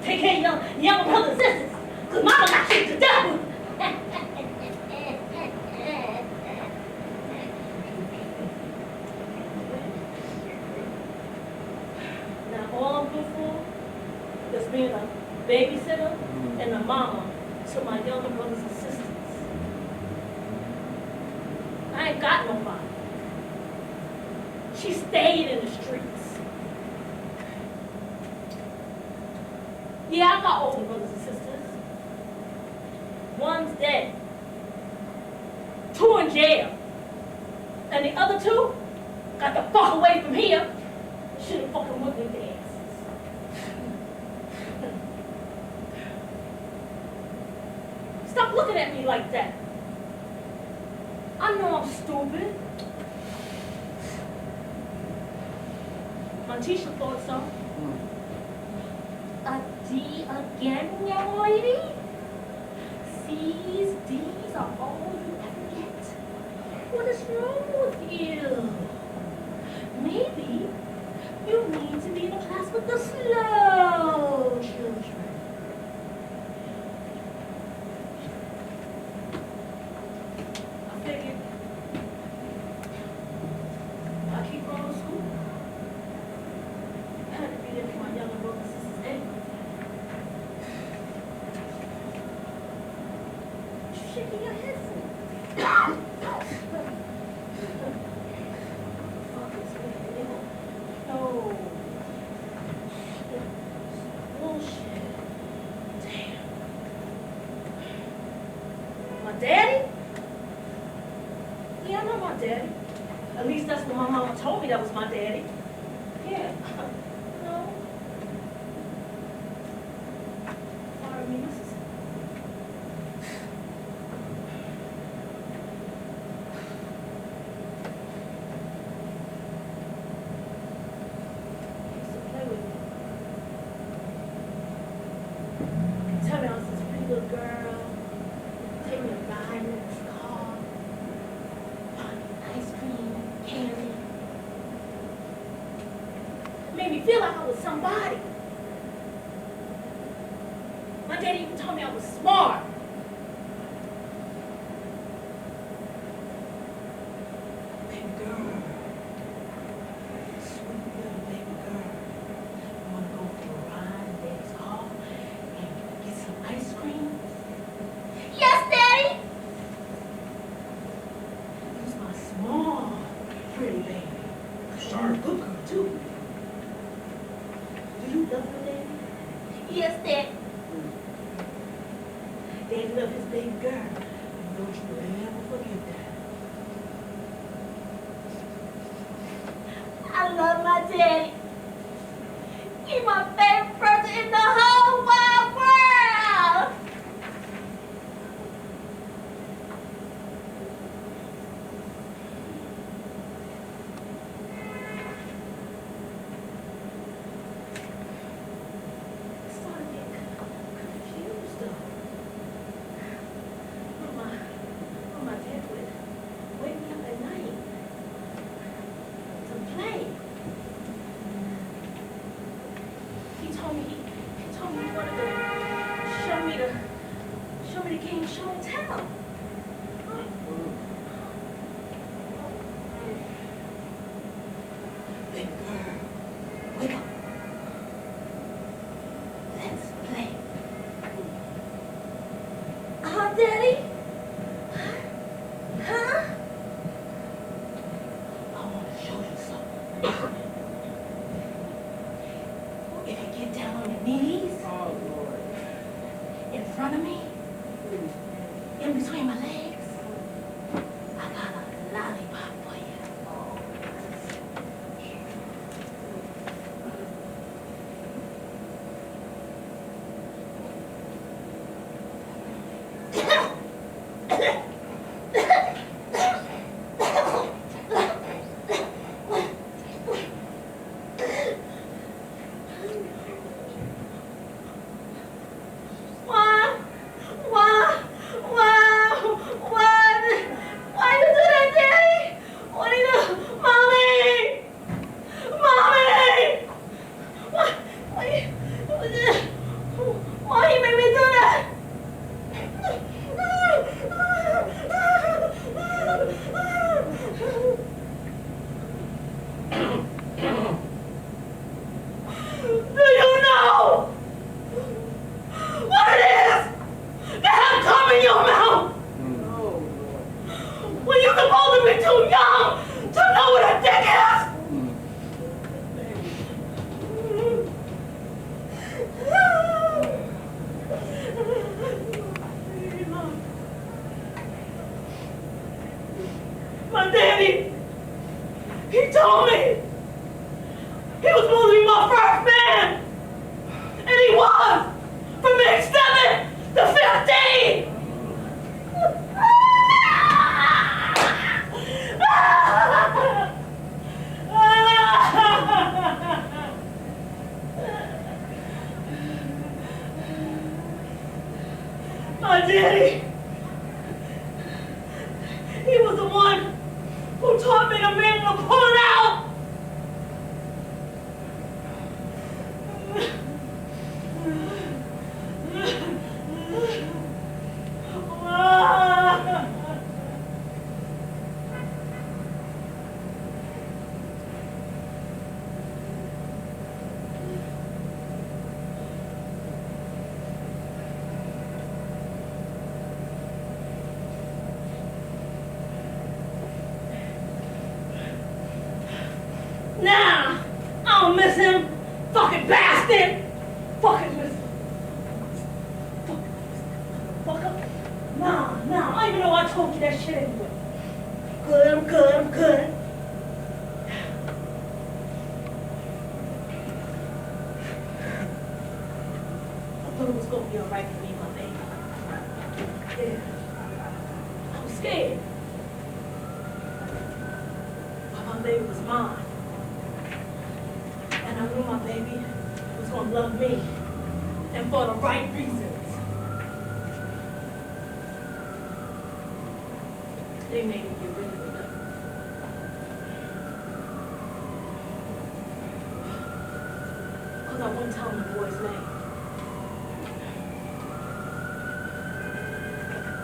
Take care of your younger brothers and sisters, because Mama got shit to do. Now, all I'm good for is being a babysitter and a mama to my younger brothers and sisters. I ain't got nobody. She stayed in the streets. Yeah, I got older brothers and sisters. One's dead. 2 in jail. And the other 2 got the fuck away from here. Should have fucking whipped their asses. Stop looking at me like that. I know I'm stupid. My teacher thought so. A D again, young lady? C's, D's are all you ever get. What is wrong with you? Maybe you need to be in a class with the slow children. I figured I keep going to school. I had to be there for my younger brothers and sisters anyway. What you shaking your head for? Fuck is it? No. Bullshit. Damn. My daddy? Yeah, I know my daddy. At least that's what my mama told me that was my daddy. Yeah. No. Pardon me, Mrs. Used to play with me. Tell me I was this pretty little girl. Take me a ride in his car. Buy me ice cream, candy. Made me feel like I was somebody. My daddy even told me I was smart. Baby girl. Sweet little baby girl. You wanna go for a ride in Daddy's car and get some ice cream? Yes, Daddy! Use my small, pretty baby. You're a good girl, too. Do you love your daddy? Yes, Dad. Daddy loved his baby girl. And don't you ever forget that. I love my daddy. He's my favorite person in the whole wide world. Started getting confused though. When my dad would wake me up at night to play. He told me he wanted to show me the game show and tell. Big girl, wake up. Let's play. Daddy? Huh? I want to show you something. If you get down on your knees, in front of me, in between my legs, I got a lollipop for you. My daddy, he told me he was supposed to be my first man. And he was! From age 7 to 15! My daddy, he was the one who taught me to man to pull it out. Nah, I don't miss him. Fucking bastard. Fucking miss him. Fucker. Nah, I don't even know I told you that shit anyway. I'm good. I thought it was gonna be alright for me and my baby. Yeah. I was scared. But my baby was mine. And I knew my baby was gonna love me, and for the right reasons. They made me get rid of it. Because I wouldn't tell him the boy's name.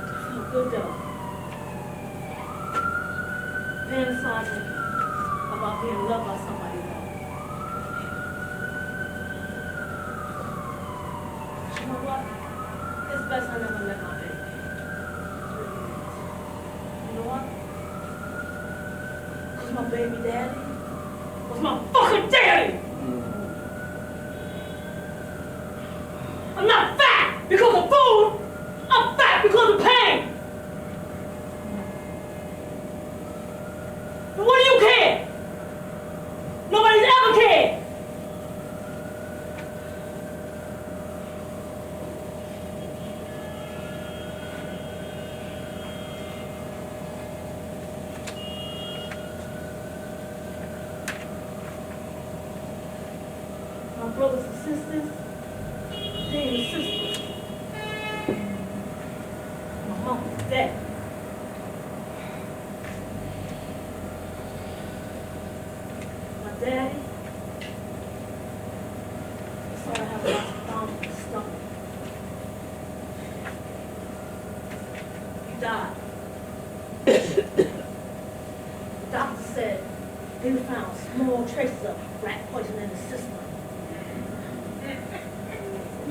It felt good though. Fantasizing about being loved by somebody else. You know what? It's best I never met my baby. You know what? Because my baby daddy was my fucking daddy! I'm not fat because of food! I'm fat because of pain! And what do you care? Nobody's ever cared! My brothers and sisters, they ain't sisters. My mom was dead. My daddy, I started having lots of problems with his stomach. He died. The doctor said they found small traces of rat poison in his system.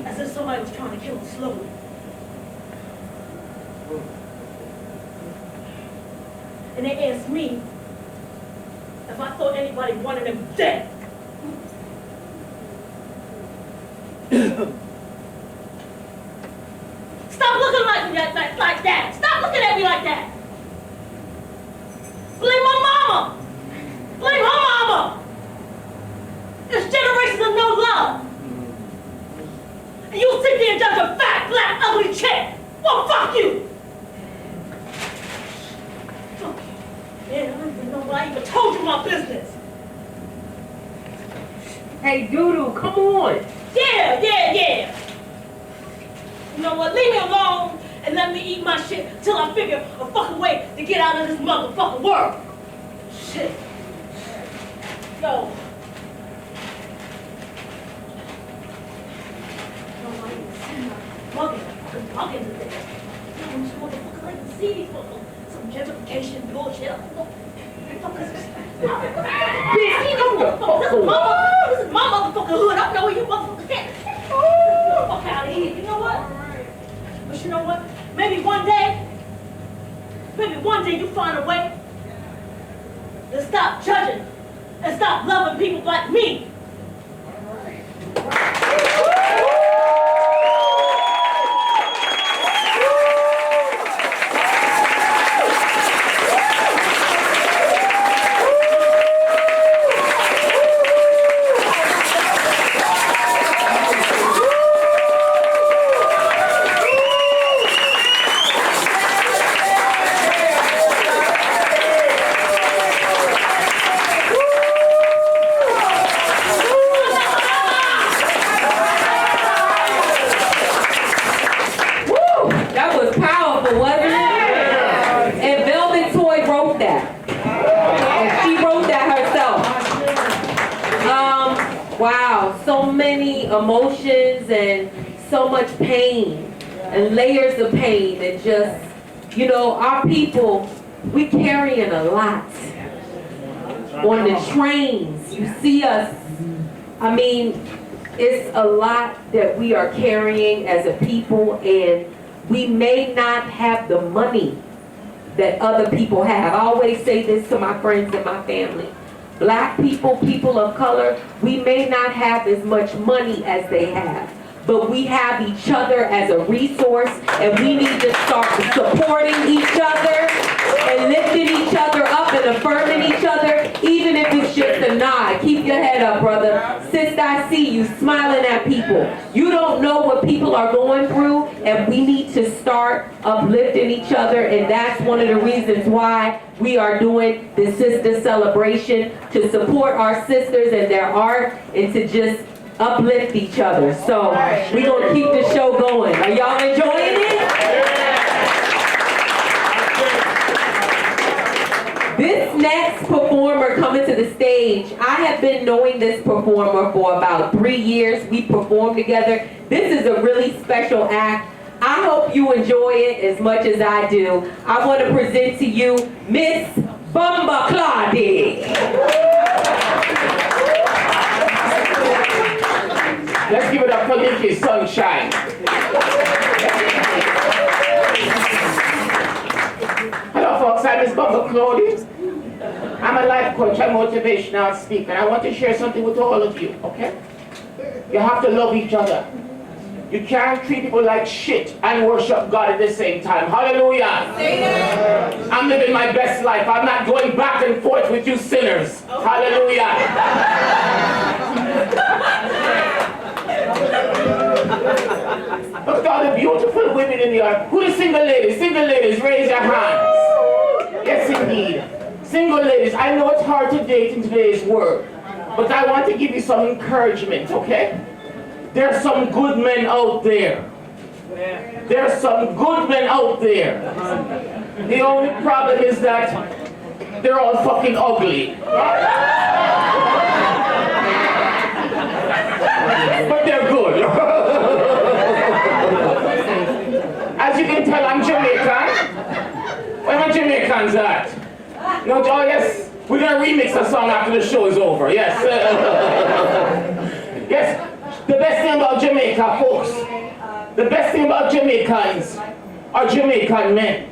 As if somebody was trying to kill him slowly. And they asked me if I thought anybody wanted him dead. Stop looking like that! Stop looking at me like that! Blame my mama! Blame her mama! It's generations of no love! And you sit there and judge a fat, black, ugly chick! Well, fuck you! Fuck you. Man, I don't even know why I even told you my business. Hey, Doodoo, come on. Yeah. You know what? Leave me alone and let me eat my shit till I figure a fucking way to get out of this motherfucking world. Shit. Yo. Mugging today. No, this motherfucker like to see these motherfuckers. Some gentrification bullshit. What the fuck is this? This is my motherfucking hood. I know where you motherfuckers at. Get the fuck out of here. You know what? But you know what? Maybe one day you find a way to stop judging and stop loving people like me. so many emotions and so much pain and layers of pain and just, you know, our people, we carrying a lot. On the trains, you see us, I mean, it's a lot that we are carrying as a people, and we may not have the money that other people have. I always say this to my friends and my family. Black people, people of color, we may not have as much money as they have, but we have each other as a resource, and we need to start supporting each other and lifting each other up and affirming each other, even if it's just a nod. Keep your head up, brother. Sister, I see you smiling at people. You don't know what people are going through, and we need to start uplifting each other, and that's one of the reasons why we are doing the Sister Celebration, to support our sisters and their art, and to just uplift each other. So we're going to keep the show going. Are y'all enjoying it? This next performer coming to the stage, I have been knowing this performer for about 3 years. We performed together. This is a really special act. I hope you enjoy it as much as I do. I want to present to you Miss Bumba Claudia. Let's give it up for Nikki Sunshine. Hello folks, I'm Miss Bumba Claudia. I'm a life coach and motivational speaker, and I want to share something with all of you, okay? You have to love each other. You can't treat people like shit and worship God at the same time. Hallelujah. I'm living my best life. I'm not going back and forth with you sinners. Hallelujah. Look at all the beautiful women in the earth. Who are single ladies? Single ladies, raise your hands. Yes, indeed. Single ladies, I know it's hard to date in today's world, but I want to give you some encouragement, okay? There are some good men out there. There are some good men out there. The only problem is that they're all fucking ugly. But they're good. As you can tell, I'm Jamaican. Where are my Jamaicans at? No, oh yes, we're gonna remix a song after the show is over. Yes. Yes. The best thing about Jamaica, folks, the best thing about Jamaicans are Jamaican men.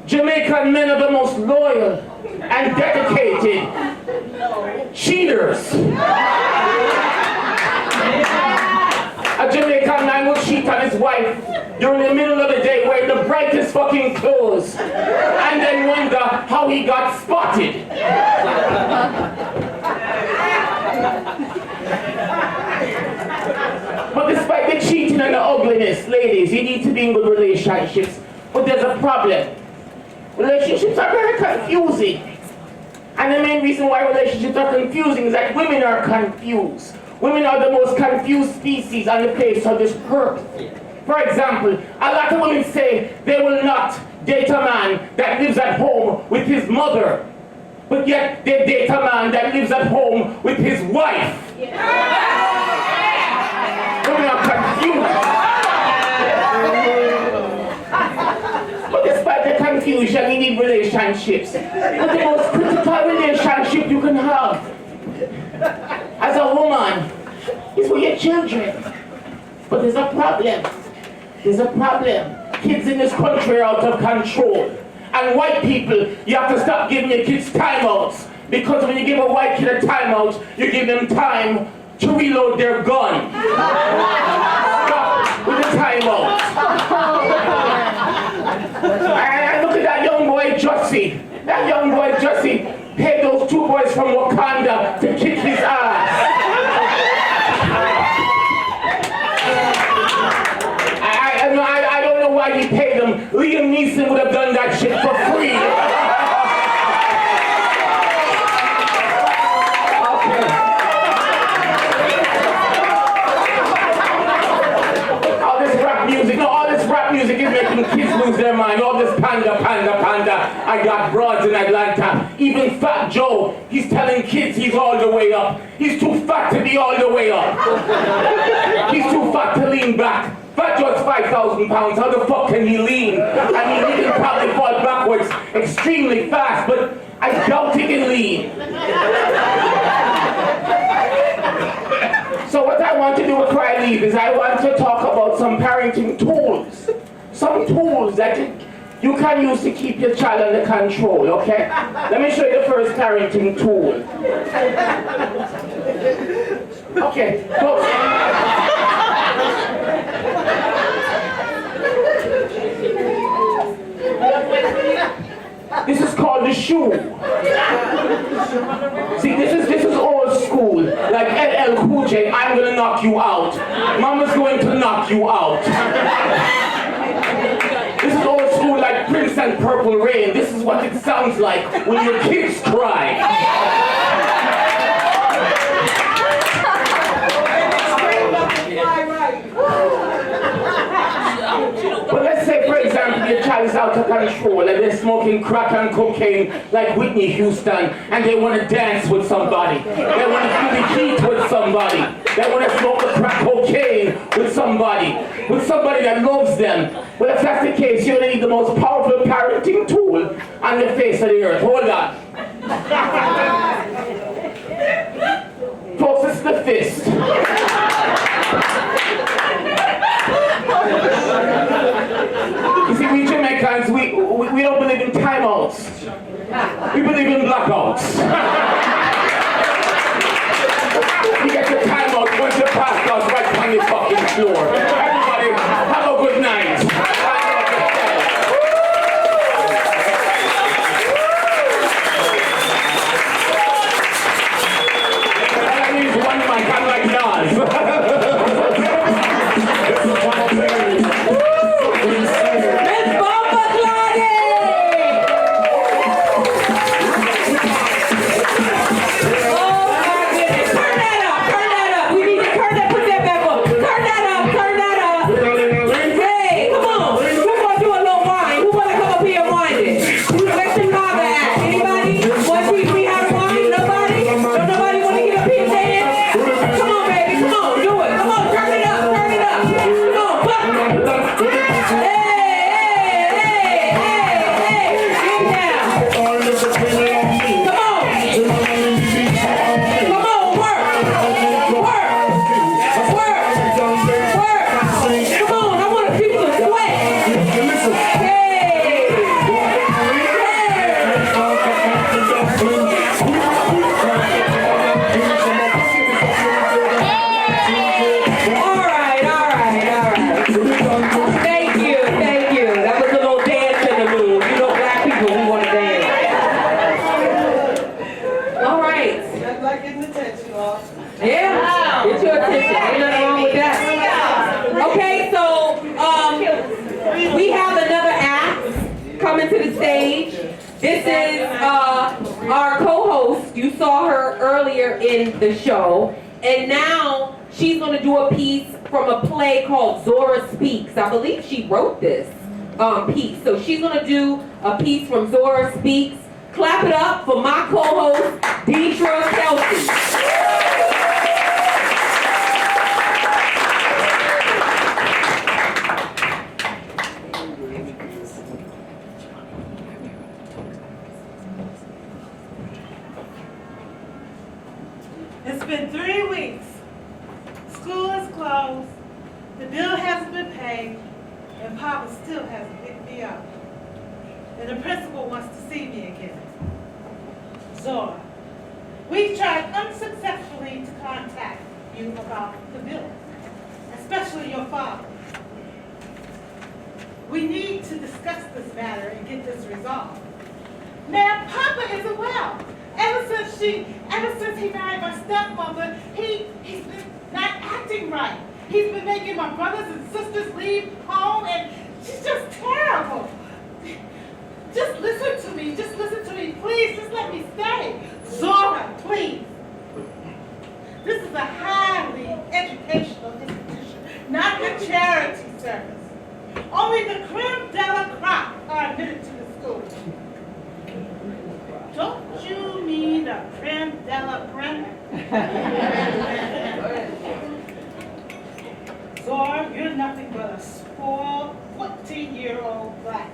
Jamaican men are the most loyal and dedicated cheaters. A Jamaican man will cheat on his wife during the middle of the day wearing the brightest fucking clothes and then wonder how he got spotted. But despite the cheating and the ugliness, ladies, you need to be in good relationships. But there's a problem. Relationships are very confusing. And the main reason why relationships are confusing is that women are confused. Women are the most confused species on the face of this earth. For example, a lot of women say they will not date a man that lives at home with his mother, but yet they date a man that lives at home with his wife. Women are confused. But despite the confusion, you need relationships. But the most critical relationship you can have as a woman is with your children. But there's a problem. There's a problem. Kids in this country are out of control. And white people, you have to stop giving your kids timeouts. Because when you give a white kid a timeout, you give them time to reload their gun. Stop with the timeout. And look at that young boy, Jussie. That young boy, Jussie, paid those 2 boys from Wakanda to kick his ass. I don't know why he paid them. Liam Neeson would have done that shit for free. All this rap music is making kids lose their mind. All this panda panda. I got broads in Atlanta. Even Fat Joe, he's telling kids he's all the way up. He's too fat to be all the way up. He's too fat to lean back. Fat Joe's 5,000 pounds. How the fuck can he lean? I mean, he can probably fall backwards extremely fast, but I doubt he can lean. So what I want to do with Cry Leave is I want to talk about some parenting tools. Some tools that you can use to keep your child under control, okay? Let me show you the first parenting tool. Okay, folks. This is called the shoe. See, this is old school. Like LL Cool J, I'm gonna knock you out. Mama's going to knock you out. This is old school like Prince and Purple Rain. This is what it sounds like when your kids cry. But let's say, for example, your child is out of control and they're smoking crack and cocaine like Whitney Houston, and they want to dance with somebody. They want to feel the heat with somebody. They want to smoke the crack cocaine with somebody that loves them. Well, if that's the case, you're going to need the most powerful parenting tool on the face of the earth. Hold on. Folks, it's the fist. You see, we Jamaicans, we don't believe in timeouts. We believe in blackouts. You get your timeout once you pass out right on the fucking floor. Everybody, have a good night. That means one mic, I'm like Nas. In the show, and now she's going to do a piece from a play called Zora Speaks. I believe she wrote this piece, so she's going to do a piece from Zora Speaks. Clap it up for my co-host, Deidre Kelsey. It's been 3 weeks. School is closed. The bill hasn't been paid, and Papa still hasn't picked me up. And the principal wants to see me again. Zora, we've tried unsuccessfully to contact you about the bill, especially your father. We need to discuss this matter and get this resolved. Now, Papa isn't well. Ever since he married my stepmother, he's been not acting right. He's been making my brothers and sisters leave home, and she's just terrible. Just listen to me, please, just let me stay. Zora, please. This is a highly educational institution, not a charity service. Only the creme de la crop are admitted to this Zora, you're nothing but a spoiled 14-year-old brat.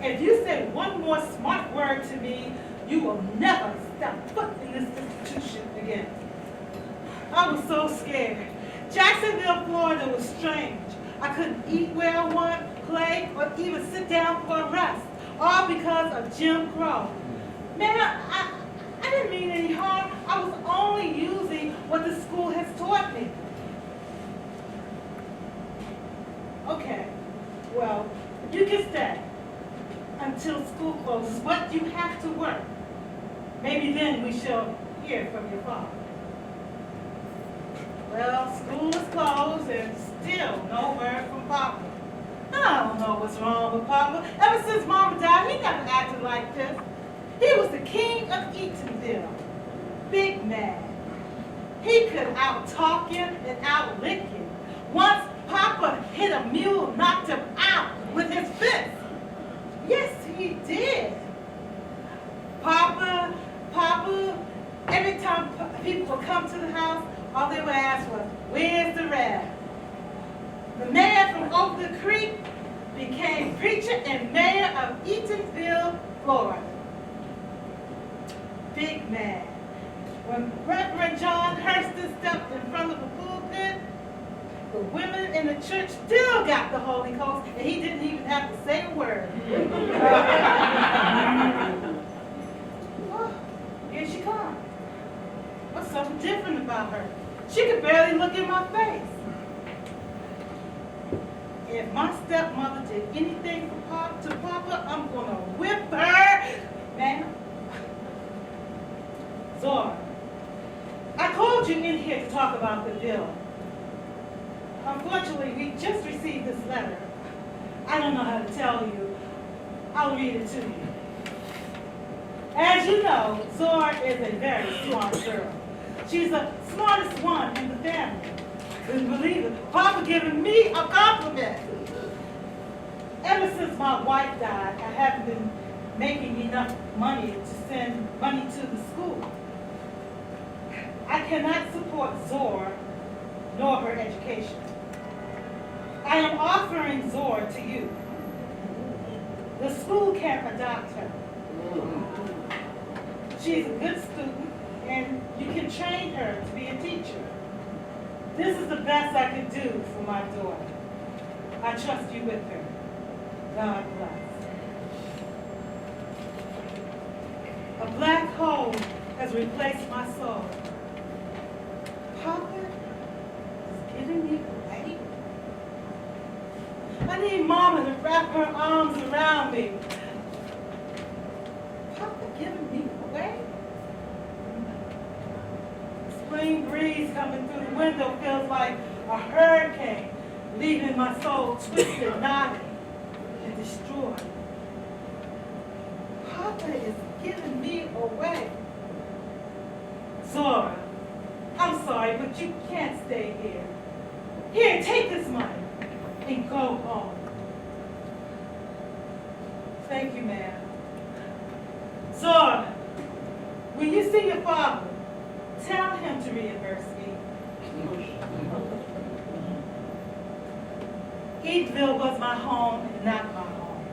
If you say one more smart word to me, you will never step foot in this institution again. I was so scared. Jacksonville, Florida was strange. I couldn't eat where I want, play, or even sit down for a rest, all because of Jim Crow. Man, I didn't mean any harm. I was only using what the school has taught me. Okay, well, you can stay until school closes, but you have to work. Maybe then we shall hear from your father. Well, school is closed and still no word from Papa. I don't know what's wrong with Papa. Ever since Mama died, he never acted like this. He was the king of Eatonville. Big man. He could out-talk him and out-lick him. Once Papa hit a mule, knocked him out with his fist. Yes, he did. Papa, every time people would come to the house, all they would ask was, where's the rab? The man from over the creek became preacher and mayor of Eatonville, Florida. Big man. When Reverend John Hurston stepped in front of the pulpit, the women in the church still got the Holy Ghost, and he didn't even have to say a word. Oh, here she comes. What's something different about her? She could barely look in my face. If my stepmother did anything to Papa, I'm gonna whip her. Ma'am? Zora, I called you in here to talk about the bill. Unfortunately, we just received this letter. I don't know how to tell you. I'll read it to you. As you know, Zora is a very smart girl. She's the smartest one in the family. Couldn't believe it. Papa giving me a compliment. Ever since my wife died, I haven't been making enough money to send money to the school. I cannot support Zora nor her education. I am offering Zora to you. The school can adopt her. She's a good student, and you can train her to be a teacher. This is the best I could do for my daughter. I trust you with her. God bless. A black hole has replaced my soul. Papa is giving me away. I need Mama to wrap her arms around me. Papa giving me away? Spring breeze coming through the window feels like a hurricane, leaving my soul twisted, knotted, and destroyed. Papa is giving me away. Zora, I'm sorry, but you can't stay here. Here, take this money and go home. Thank you, ma'am. Zora, when you see your father, tell him to reimburse me. Eatonville was my home and not my home.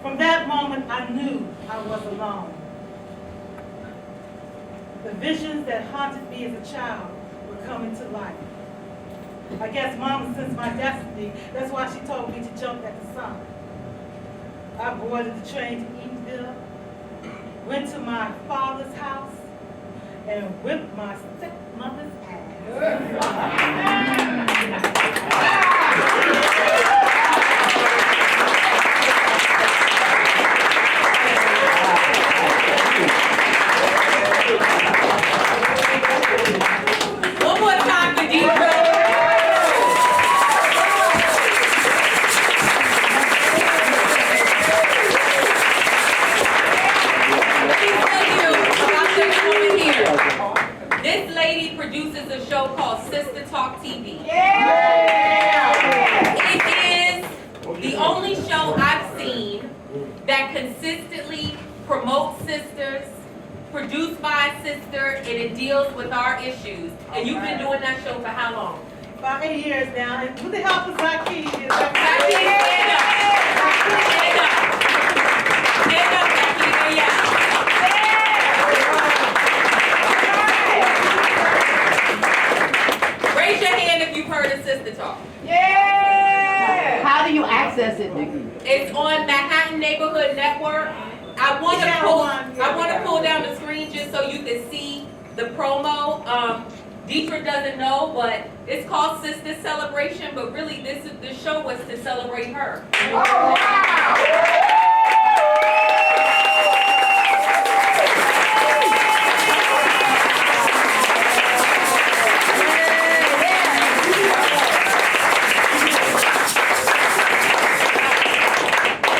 From that moment, I knew I was alone. The visions that haunted me as a child were coming to life. I guess Mama sensed my destiny. That's why she told me to jump at the sun. I boarded the train to Eatonville, went to my father's house, and whipped my stepmother's ass. One more time for Deidre. This lady produces a show called Sister Talk TV. It is the only show I've seen that consistently promotes sisters, produced by a sister, and it deals with our issues. And you've been doing that show for how long? About 8 years now, and with the help of Zaki. Zaki, stand up. Stand up. Stand up, Zaki. Yeah. Raise your hand if you've heard of Sister Talk. Yeah! How do you access it, Nikki? It's on Manhattan Neighborhood Network. I want to pull down the screen just so you can see the promo. Deidre doesn't know, but it's called Sister Celebration, but really the show was to celebrate her. Oh, wow!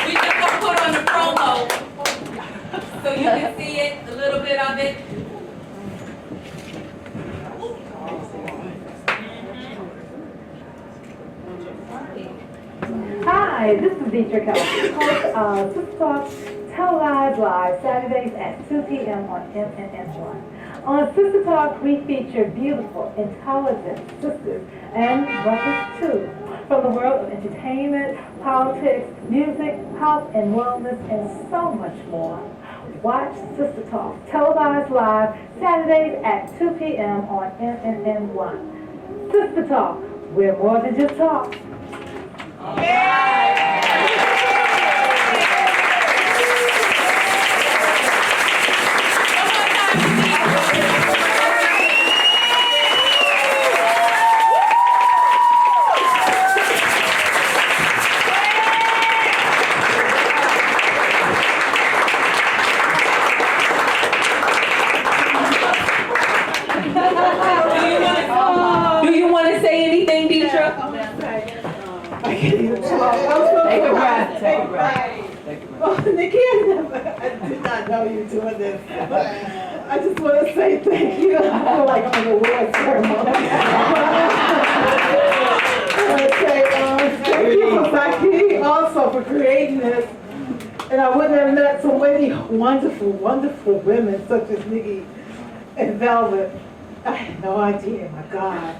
We just gonna put on the promo so you can see it, a little bit of it. Hi, this is Deidre Kelsey, host of Sister Talk televised live Saturdays at 2 p.m. on MNN1. On Sister Talk, we feature beautiful, intelligent sisters and brothers too, from the world of entertainment, politics, music, health and wellness, and so much more. Watch Sister Talk televised live Saturdays at 2 p.m. on MNN1. Sister Talk, we're more than just talk. Do you want to say anything, Deidre? I can't even talk. Take a breath. Take a breath. Oh, Nikki, I did not know you were doing this. I just want to say thank you. I feel like I'm in a award ceremony. I want to say thank you for Zaki also for creating this. And I wouldn't have met so many wonderful, wonderful women such as Nikki and Velvet. I had no idea, my God.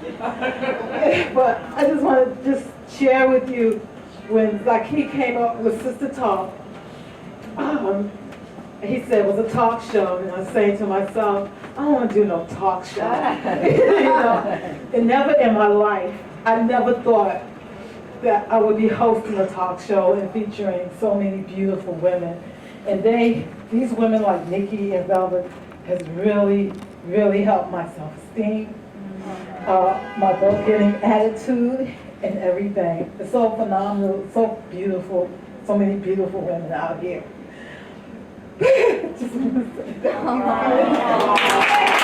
But I just want to just share with you when Zaki came up with Sister Talk. He said it was a talk show, and I was saying to myself, I don't want to do no talk show. And never in my life, I never thought that I would be hosting a talk show and featuring so many beautiful women. And these women like Nikki and Velvet has really helped my self-esteem, my work-getting attitude, and everything. It's so phenomenal, so beautiful, so many beautiful women out here. Just want to say thank you.